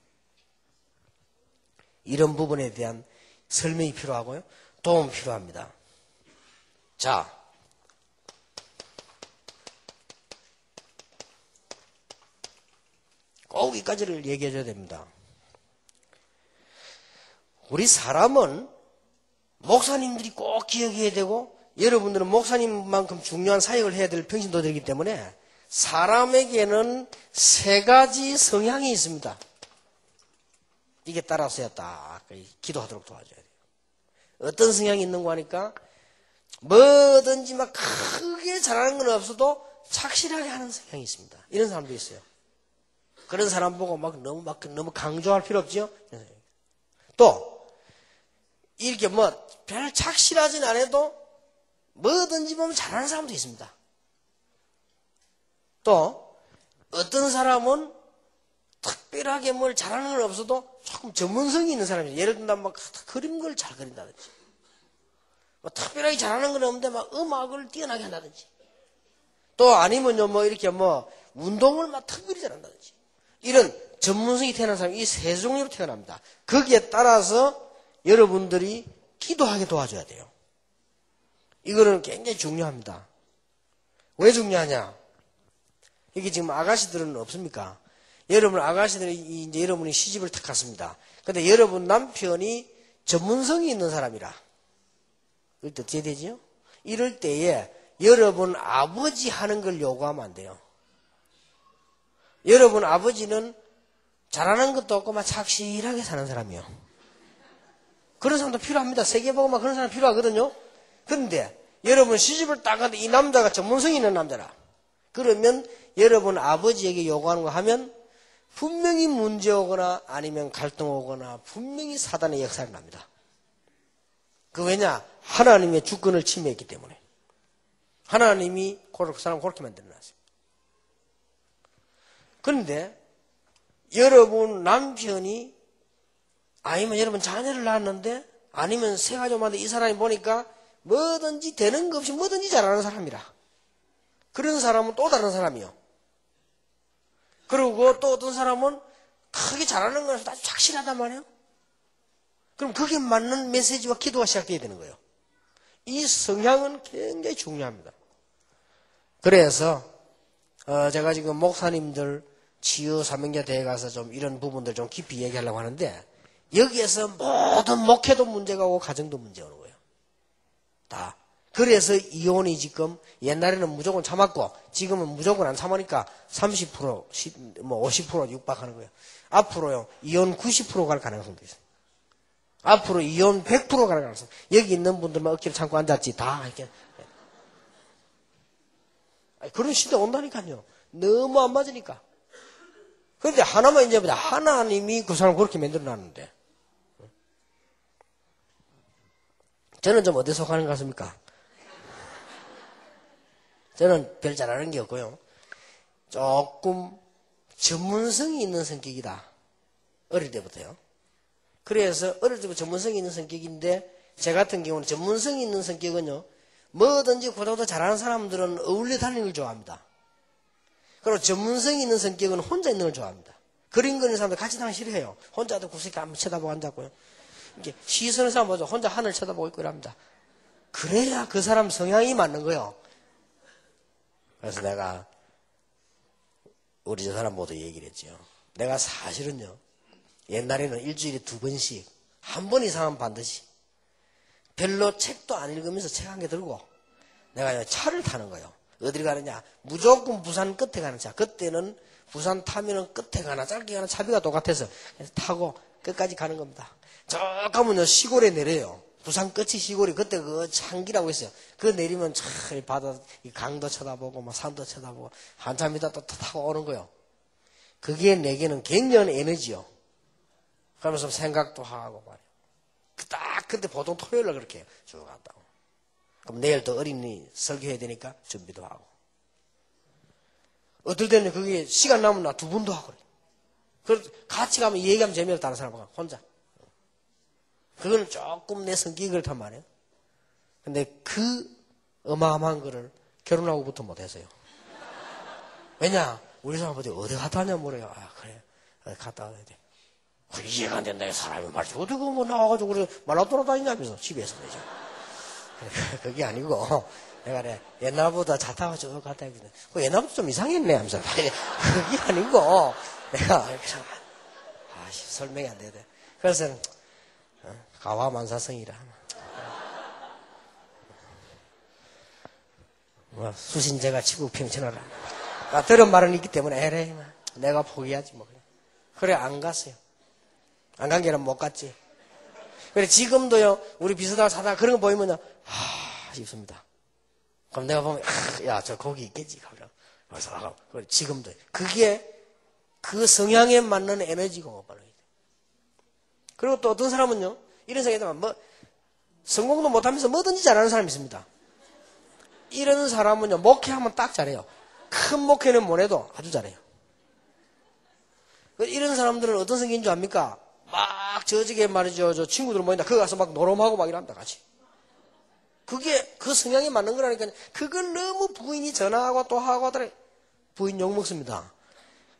이런 부분에 대한 설명이 필요하고요. 도움이 필요합니다. 자, 꼭 이까지를 얘기해 줘야 됩니다. 우리 사람은 목사님들이 꼭 기억해야 되고, 여러분들은 목사님만큼 중요한 사역을 해야 될 평신도들이기 때문에 사람에게는 세 가지 성향이 있습니다. 이게 따라서야 딱 기도하도록 도와줘야 돼요. 어떤 성향이 있는가 하니까 뭐든지 막 크게 잘하는 건 없어도 착실하게 하는 성향이 있습니다. 이런 사람도 있어요. 그런 사람 보고 너무 강조할 필요 없죠. 또 이렇게 별 착실하진 않아도 뭐든지 보면 잘하는 사람도 있습니다. 또 어떤 사람은 특별하게 뭘 잘하는 건 없어도 조금 전문성이 있는 사람이에요. 예를 들면 그림 걸 잘 그린다든지, 뭐 특별하게 잘하는 건 없는데 막 음악을 뛰어나게 한다든지 또 아니면요 뭐 이렇게 뭐 운동을 막 특별히 잘한다든지 이런 전문성이 태어난 사람이 이 세 종류로 태어납니다. 거기에 따라서 여러분들이 기도하게 도와줘야 돼요. 이거는 굉장히 중요합니다. 왜 중요하냐? 이게 지금 아가씨들은 없습니까? 여러분 아가씨들이 이제 여러분이 시집을 탁 갔습니다. 근데 여러분 남편이 전문성이 있는 사람이라 이럴 때 어떻게 되죠? 이럴 때에 여러분 아버지 하는 걸 요구하면 안 돼요. 여러분 아버지는 잘하는 것도 없고 막 착실하게 사는 사람이요. 그런 사람도 필요합니다. 세계보고만 그런 사람 필요하거든요. 그런데 여러분 시집을 딱 가는데 이 남자가 전문성이 있는 남자라. 그러면 여러분 아버지에게 요구하는 거 하면 분명히 문제 오거나 아니면 갈등 오거나 분명히 사단의 역사를 납니다. 그 왜냐? 하나님의 주권을 침해했기 때문에. 하나님이 그 사람 그렇게 만들어놨어요. 그런데 여러분 남편이 아니면 여러분 자녀를 낳았는데 아니면 세 가지 만데 이 사람이 보니까 뭐든지 되는 것 없이 뭐든지 잘하는 사람이라. 그런 사람은 또 다른 사람이요. 그리고 또 어떤 사람은 크게 잘하는 것은 아주 착실하단 말이에요. 그럼 그게 맞는 메시지와 기도가 시작돼야 되는 거예요. 이 성향은 굉장히 중요합니다. 그래서 제가 지금 목사님들 치유 사명자 대회 가서 좀 이런 부분들 좀 깊이 얘기하려고 하는데 여기에서 모든 목회도 문제가 오고 가정도 문제 오는 거예요. 다. 그래서 이혼이 지금 옛날에는 무조건 참았고 지금은 무조건 안 참으니까 30%, 뭐 50% 육박하는 거예요. 앞으로요 이혼 90% 갈 가능성도 있어요. 앞으로 이혼 100% 갈 가능성. 여기 있는 분들만 어깨를 참고 앉았지 다 이렇게. 그런 시대 온다니까요. 너무 안 맞으니까. 그런데 하나만 이제 보자. 하나님이 그 사람을 그렇게 만들어놨는데 저는 좀 어디에 속하는 것 같습니까? 저는 별 잘하는 게 없고요. 조금 전문성이 있는 성격이다. 어릴 때부터요. 그래서 어릴 때부터 전문성이 있는 성격인데 제 같은 경우는 전문성이 있는 성격은요. 뭐든지 그보다 잘하는 사람들은 어울려 다니는 걸 좋아합니다. 그리고 전문성이 있는 성격은 혼자 있는 걸 좋아합니다. 그림 그리는 사람들 같이 다니기 싫어해요. 혼자도 구석에 한번 쳐다보고 앉았고요. 이렇게 시선을 사람 보죠. 혼자 하늘 쳐다보고 있고 이랍니다. 그래야 그 사람 성향이 맞는 거예요. 그래서 내가 우리 저 사람 모두 얘기를 했죠. 내가 사실은요. 옛날에는 일주일에 2번씩 한 번 이상은 반드시 별로 책도 안 읽으면서 책 한 개 들고 내가 차를 타는 거예요. 어디를 가느냐? 무조건 부산 끝에 가는 차. 그때는 부산 타면은 끝에 가나 짧게 가나 차비가 똑같아서 타고 끝까지 가는 겁니다. 저 가면요 시골에 내려요. 부산 끝이 시골이 그때 그 창기라고 있어요. 그 내리면 참 바다 강도 쳐다보고 막 산도 쳐다보고 한참 있다 또 타고 오는 거예요. 그게 내게는 굉장한 에너지요. 그러면서 생각도 하고 말이에요. 딱 그때 보통 토요일 날 그렇게 해요. 쭉 갔다고. 그럼 내일 또 어린이 설교해야 되니까 준비도 하고. 어떨 때는 그게 시간 남으면 나 2번도 하고 그래요. 같이 가면 얘기하면 재미없어 다른 사람하고 혼자. 그거는 조금 내 성격이 그렇단 말이에요. 근데 그 어마어마한 거를 결혼하고부터 못해서요. 왜냐? 우리 사람들이 어디 갔다 왔냐 물어요. 아 그래 어디 갔다 와야 돼. 이해가 안 된다. 사람이 말이지. 어디 뭐 나와가지고 그래 말라 돌아다니냐면서 집에서 되죠. 그게 아니고 내가 그래 옛날보다 차 타고 쭉 갔다 왔거든. 그 옛날부터 좀 이상했네 하면서 그게 아니고 내가 설명이 안 되대. 그래서 가와만사성이라 수신제가 치국평천하라. 들은 말은 있기 때문에 에레이 내가 포기하지 뭐. 그래 안 갔어요. 안 간 게는 못 갔지. 그래 지금도요 우리 비슷하게 사다가 그런 거 보이면요 싶습니다. 그럼 내가 보면 야 저 거기 있겠지. 그래서 나가. 그래 지금도 그게 그 성향에 맞는 에너지가 못 받아요. 그리고 또 어떤 사람은요 이런 생각이지만 뭐 성공도 못하면서 뭐든지 잘하는 사람이 있습니다. 이런 사람은요 목회하면 딱 잘해요. 큰 목회는 못해도 아주 잘해요. 이런 사람들은 어떤 성격인 줄 압니까? 막 저쪽에 말이죠 저 친구들 모인다 거기 가서 막 노름하고 막 이런다 같이. 그게 그 성향에 맞는 거라니까요. 그걸 너무 부인이 전화하고 또 하고 하더라. 부인 욕먹습니다.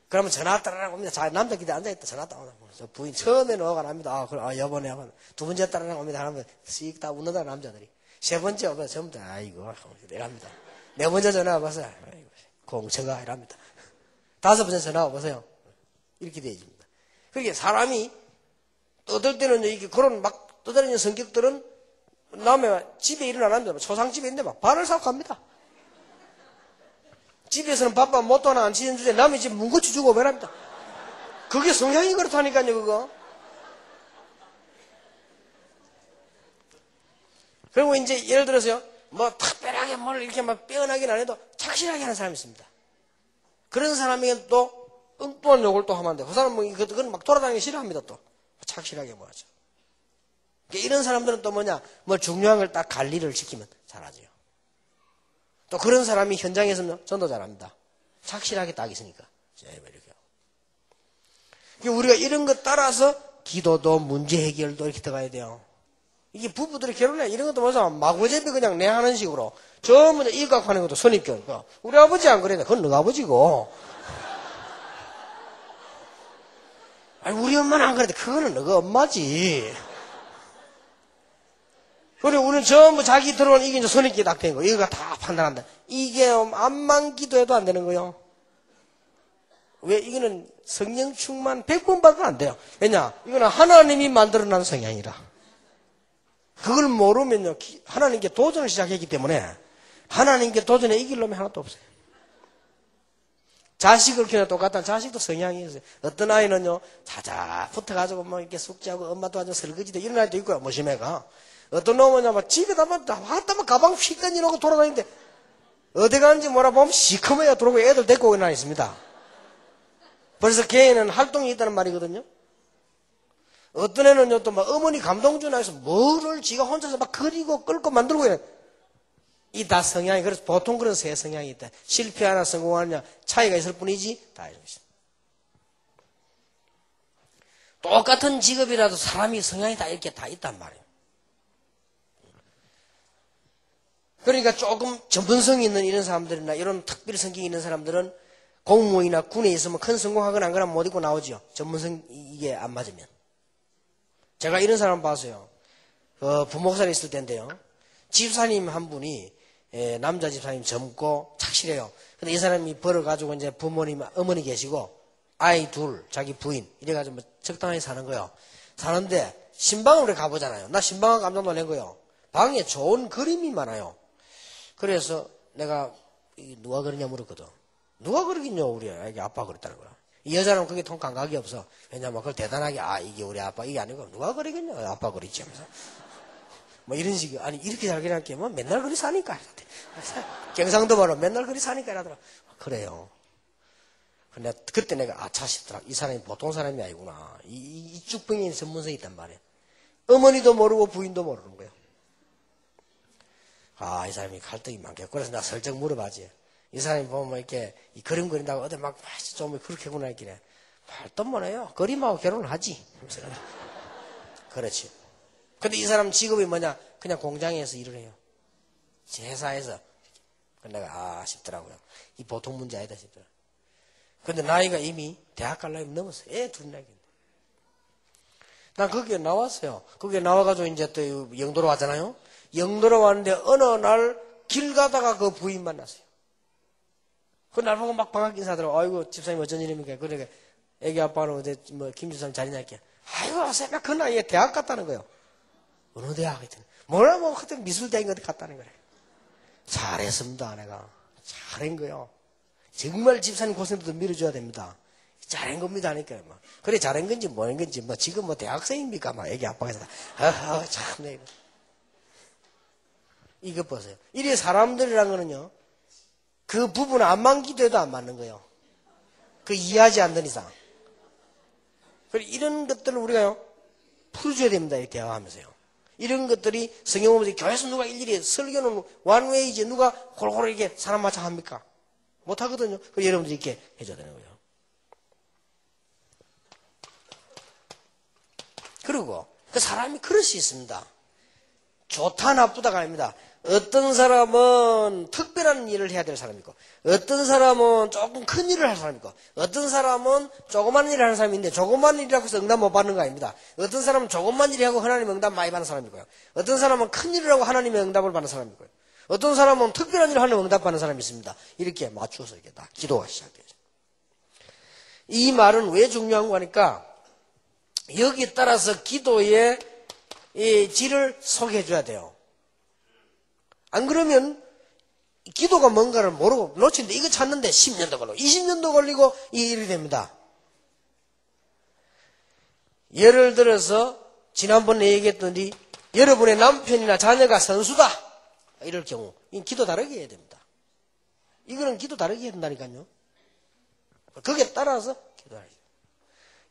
그러면 전화 따라라고 옵니다. 자, 남자 기대 앉아있다. 전화 따라라고. 저 부인 처음에는 화가 납니다. 여보네. 두 번째 따라라고 옵니다. 하면 씩 다 웃는다, 남자들이. 세 번째 오면 전부 다, 아이고, 이랍니다. 네 번째 전화 와보세요. 아이고, 공처가 이랍니다. 다섯 번째 전화 와보세요. 이렇게 되어집니다. 그게 사람이, 어떨 때는 이게 그런 막 떠다니는 성격들은 남의 집에 일을 안 합니다. 초상집에 있는데 막 발을 사고 갑니다. 집에서는 밥밥 못도 하나 안 치는 주제 남의 집 문고치 주고 오랍니다. 그게 성향이 그렇다니까요, 그거. 그리고 이제 예를 들어서요, 뭐 특별하게 뭘 이렇게 막 빼어나긴 안 해도 착실하게 하는 사람이 있습니다. 그런 사람에게 또 엉뚱한 욕을 또 하면 안 돼요. 그 사람은 그건 막 돌아다니기 싫어합니다, 또. 착실하게 뭐 하죠. 이런 사람들은 또 뭐냐, 뭐 중요한 걸 딱 관리를 시키면 잘하죠. 또 그런 사람이 현장에서는 전도 잘합니다. 착실하게 딱 있으니까. 이렇게. 우리가 이런 것 따라서 기도도 문제 해결도 이렇게 들어가야 돼요. 이게 부부들이 결혼해 이런 것도 뭐죠? 마구잡이 그냥 내 하는 식으로 전부 다 일각하는 것도 선입견. 우리 아버지 안 그래. 그건 너가 아버지고. 아니 우리 엄마는 안 그래. 그거는 너가 엄마지. 그리고 우리는 전부 자기 들어오는 이게 이제 선입견이 딱 된 거. 이거가 다 판단한다. 이게 암만 기도해도 안 되는 거요. 왜? 이거는 성령 충만 100번 받아도 안 돼요. 왜냐? 이거는 하나님이 만들어낸 성향이라. 그걸 모르면요, 하나님께 도전을 시작했기 때문에 하나님께 도전에 이길 놈이 하나도 없어요. 자식을 키우는 똑같은 자식도 성향이 있어요. 어떤 아이는요, 자자 붙어가지고 뭐 이렇게 숙제하고 엄마 도와주고 설거지도 이런 아이도 있고요, 모심애가. 어떤 놈은요, 막 집에다 왔다만 가방 휙 던지놓고 돌아다니는데 어디 가는지 몰라보면 시커매야 들어오고 애들 데리고 오긴 있습니다. 그래서 걔는 활동이 있다는 말이거든요. 어떤 애는요, 또 막 어머니 감동주나 해서 뭐를 지가 혼자서 막 그리고 끌고 만들고 이래. 이 다 성향이, 그래서 보통 그런 세 성향이 있다. 실패하나 성공하느냐 차이가 있을 뿐이지, 다 있습니다. 똑같은 직업이라도 사람이 성향이 다 이렇게 다 있단 말이에요. 그러니까 조금 전문성이 있는 이런 사람들이나 이런 특별 성격이 있는 사람들은 공무원이나 군에 있으면 큰 성공하거나 안 그러면 못 입고 나오죠. 전문성 이게 안 맞으면. 제가 이런 사람 봤어요. 부목산에 있을 때인데요. 집사님 한 분이, 남자 집사님 젊고 착실해요. 근데 이 사람이 벌어가지고 이제 부모님, 어머니 계시고, 아이 둘, 자기 부인, 이래가지고 뭐 적당하게 사는 거예요. 사는데, 신방을 우리 가보잖아요. 나 신방을 깜짝 놀란 거예요. 방에 좋은 그림이 많아요. 그래서 내가, 누가 그러냐 물었거든. 누가 그러긴요, 우리 애기 아빠가 그랬다는 거야. 이 여자는 그게 통 감각이 없어. 왜냐면 그걸 대단하게, 이게 우리 아빠, 이게 아니고, 누가 그러겠냐, 아빠 그랬지 하면서. 뭐 이런 식이, 아니, 이렇게 잘 그리는 게, 뭐 맨날 그리 사니까. 경상도 말로 맨날 그리 사니까 이러더라. 그래요. 근데 그때 내가, 자식들아, 이 사람이 보통 사람이 아니구나. 이 쭉병이 전문성이 있단 말이에요. 어머니도 모르고 부인도 모르는 거예요. 이 사람이 갈등이 많겠고. 그래서 나 슬쩍 물어봐지. 이 사람이 보면 이렇게 그림 그린다고 어디 막 좀 그렇게구나 했길래 말도 못해요. 그림하고 결혼을 하지. 그렇지. 근데 이 사람 직업이 뭐냐? 그냥 공장에서 일을 해요. 회사에서. 내가 싶더라고요. 이 보통 문제 아니다 싶더라고요. 근데 나이가 이미 대학 갈 나이 넘었어요. 애 둘 나이인데. 난 거기에 나왔어요. 거기에 나와가지고 이제 또 영도로 왔잖아요. 영도로 왔는데 어느 날 길 가다가 그 부인 만났어요. 그 날 보고 막 반갑게 인사하더라고. 아이고, 집사님 어쩐 일입니까? 그러니까, 애기 아빠는 어제 김주사님 자리냐 할게. 아이고, 쌤, 그 나이에 대학 갔다는 거예요. 어느 대학? 했더니, 뭐라 뭐, 그때 미술대학인 것 갔다는 거래. 잘했습니다, 내가. 잘한 거요. 정말 집사님 고생도 밀어줘야 됩니다. 잘한 겁니다, 하니까요. 막. 그래, 잘한 건지 뭐한 건지, 지금 대학생입니까? 막, 애기 아빠가 해서. 참, 네. 이거 보세요. 이래 사람들이란 거는요, 그 부분은 안만 기도해도 안 맞는 거예요. 그 이해하지 않는 이상. 그리고 이런 것들을 우리가요, 풀어줘야 됩니다. 이렇게 대화하면서요. 이런 것들이 성경 보면서 교회에서 누가 일일이 설교는 완웨이지 누가 골고루 이렇게 사람 마차 합니까? 못하거든요. 그래서 여러분들이 이렇게 해줘야 되는 거예요. 그리고 그 사람이 그럴 수 있습니다. 좋다 나쁘다가 아닙니다. 어떤 사람은 특별한 일을 해야 될 사람이고, 어떤 사람은 조금 큰 일을 할 사람이고, 어떤 사람은 조그만 일을 하는 사람인데 조그만 일이라고 해서 응답 못 받는 거 아닙니다. 어떤 사람은 조그만 일을 하고 하나님의 응답 많이 받는 사람이고요. 어떤 사람은 큰 일을 하고 하나님의 응답을 받는 사람이고요. 어떤 사람은 특별한 일을 하는 응답 받는 사람이 있습니다. 이렇게 맞추어서 이렇게 다 기도가 시작돼요. 이 말은 왜 중요한 거니까 여기에 따라서 기도의 이 질을 소개해 줘야 돼요. 안 그러면 기도가 뭔가를 모르고 놓치는데 이거 찾는데 10년도 걸리고 20년도 걸리고 이 일이 됩니다. 예를 들어서 지난번에 얘기했더니 여러분의 남편이나 자녀가 선수다 이럴 경우 이 기도 다르게 해야 됩니다. 이거는 기도 다르게 해야 된다니까요. 거기에 따라서 기도 다르게.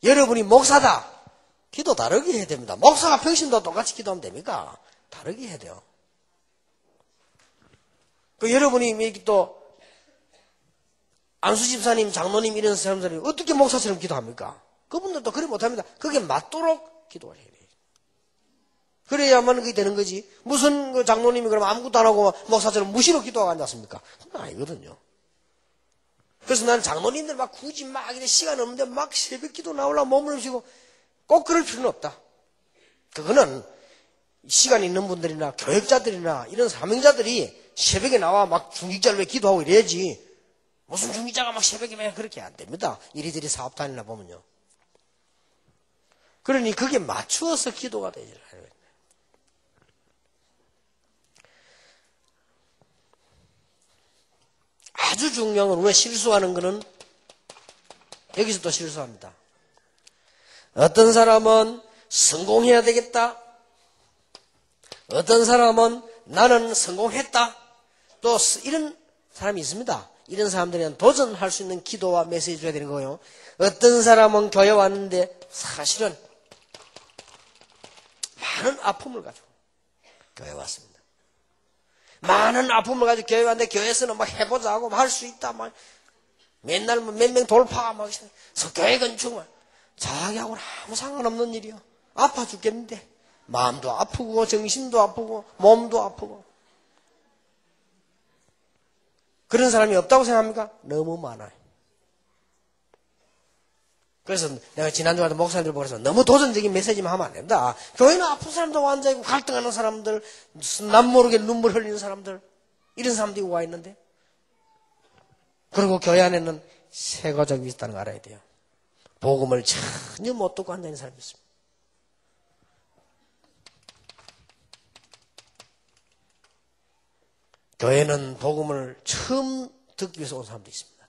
여러분이 목사다 기도 다르게 해야 됩니다. 목사가 평신도 똑같이 기도하면 됩니까? 다르게 해야 돼요. 그 여러분이 또 안수 집사님, 장로님 이런 사람들이 어떻게 목사처럼 기도합니까? 그분들도 그리 못합니다. 그게 맞도록 기도를 해야 돼요. 그래야만 그게 되는 거지. 무슨 그 장로님이 그럼 아무것도 안 하고 목사처럼 무시로 기도하고 앉았습니까? 그건 아니거든요. 그래서 나는 장로님들 막 굳이 막 이래 시간 없는데 막 새벽 기도 나오려고 몸을 쉬고 꼭 그럴 필요는 없다. 그거는 시간 있는 분들이나 교역자들이나 이런 사명자들이 새벽에 나와 막 중직자를 왜 기도하고 이래야지. 무슨 중직자가 막 새벽에 왜 그렇게 안 됩니다. 이리저리 사업 다니나 보면요. 그러니 그게 맞추어서 기도가 되죠. 아주 중요한 건 우리가 실수하는 거는 여기서 또 실수합니다. 어떤 사람은 성공해야 되겠다. 어떤 사람은 나는 성공했다. 또 이런 사람이 있습니다. 이런 사람들은 도전할 수 있는 기도와 메시지 줘야 되는 거예요. 어떤 사람은 교회 왔는데 사실은 많은 아픔을 가지고 교회 왔습니다. 많은 아픔을 가지고 교회 왔는데 교회에서는 막 해보자 하고 할 수 있다 막 맨날 몇 명 돌파 막 교회 건축 자기하고는 아무 상관없는 일이요. 아파 죽겠는데 마음도 아프고 정신도 아프고 몸도 아프고 그런 사람이 없다고 생각합니까? 너무 많아요. 그래서 내가 지난주에도 목사님들 보고서 너무 도전적인 메시지만 하면 안 된다. 교회는 아픈 사람도 앉아있고 갈등하는 사람들, 남 모르게 눈물 흘리는 사람들 이런 사람들이 와 있는데 그리고 교회 안에는 세가족이 있다는 거 알아야 돼요. 복음을 전혀 못 듣고 앉아있는 사람이 있습니다. 교회는 복음을 처음 듣기 위해서 온 사람도 있습니다.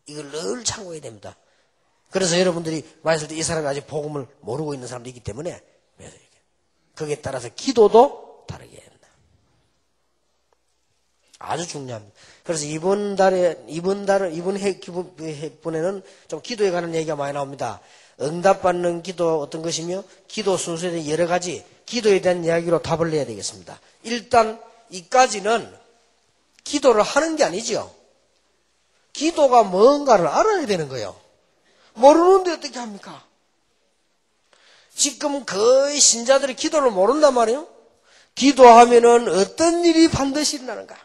이걸 늘 참고해야 됩니다. 그래서 여러분들이 말했을 때 이 사람이 아직 복음을 모르고 있는 사람도 있기 때문에 거기에 따라서 기도도 다르게 해야 된다. 아주 중요합니다. 그래서 이번 해분에는 좀 기도에 관한 얘기가 많이 나옵니다. 응답받는 기도 어떤 것이며 기도 순서에 대한 여러 가지 기도에 대한 이야기로 답을 내야 되겠습니다. 일단 이까지는 기도를 하는 게 아니죠. 기도가 뭔가를 알아야 되는 거예요. 모르는데 어떻게 합니까? 지금 거의 신자들이 기도를 모른단 말이에요. 기도하면은 어떤 일이 반드시 일어나는가?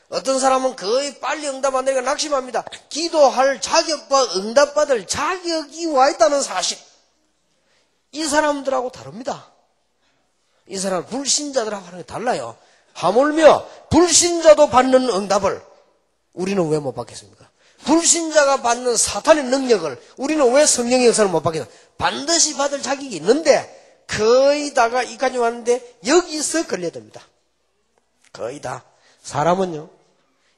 어떤 사람은 거의 빨리 응답 안 되니까 낙심합니다. 기도할 자격과 응답받을 자격이 와 있다는 사실. 이 사람들하고 다릅니다. 이 사람은 불신자들하고 하는 게 달라요. 하물며 불신자도 받는 응답을 우리는 왜 못 받겠습니까? 불신자가 받는 사탄의 능력을 우리는 왜 성령의 역사를 못 받겠습니까? 반드시 받을 자격이 있는데 거의 다가 이까지 왔는데 여기서 걸려듭니다. 거의 다. 사람은요.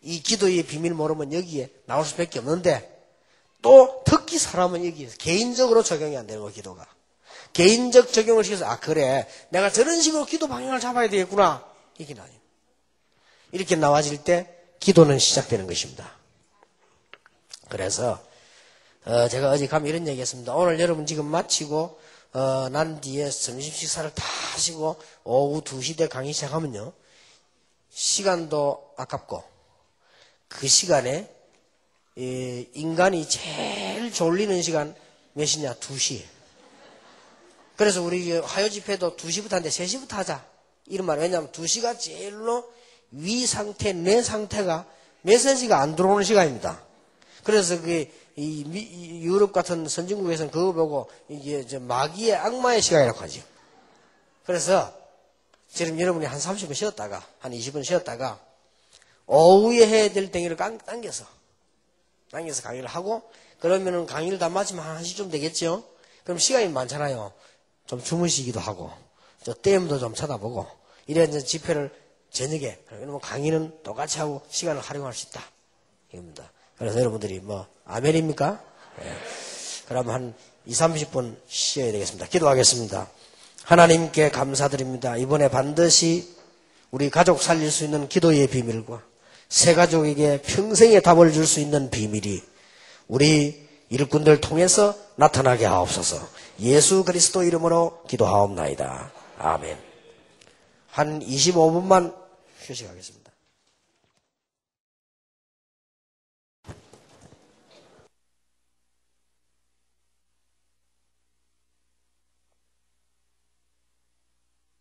이 기도의 비밀 모르면 여기에 나올 수밖에 없는데 또 특히 사람은 여기에서 개인적으로 적용이 안 되는 거예요. 기도가. 개인적 적용을 시켜서 아 그래 내가 저런 식으로 기도 방향을 잡아야 되겠구나. 이게 나요. 이렇게 나와질 때 기도는 시작되는 것입니다. 그래서 제가 어제 가면 이런 얘기했습니다. 오늘 여러분 지금 마치고 난 뒤에 점심 식사를 다 하시고 오후 2시대 강의 시작하면요. 시간도 아깝고 그 시간에 인간이 제일 졸리는 시간 몇 시냐? 2시. 그래서 우리 화요 집회도 2시부터 하는데 3시부터 하자. 이런 말. 왜냐하면 2시가 제일로 위 상태, 뇌 상태가 메시지가 안 들어오는 시간입니다. 그래서 이 유럽 같은 선진국에서는 그거 보고 이게 마귀의 악마의 시간이라고 하죠. 그래서 지금 여러분이 한 30분 쉬었다가 한 20분 쉬었다가 오후에 해야 될 땡이를 당겨서 강의를 하고 그러면은 강의를 다 마치면 한 1시쯤 되겠죠. 그럼 시간이 많잖아요. 좀 주무시기도 하고 저 댐도 좀 쳐다보고 이래 이제 집회를 저녁에 그러면 강의는 똑같이 하고 시간을 활용할 수 있다 이겁니다. 그래서 여러분들이 뭐 아멘입니까? 네. 그러면 한 20-30분 쉬어야 되겠습니다. 기도하겠습니다. 하나님께 감사드립니다. 이번에 반드시 우리 가족 살릴 수 있는 기도의 비밀과 새 가족에게 평생의 답을 줄 수 있는 비밀이 우리 일꾼들 통해서 나타나게 하옵소서. 예수 그리스도 이름으로 기도하옵나이다. 아멘. 한 25분만 휴식하겠습니다.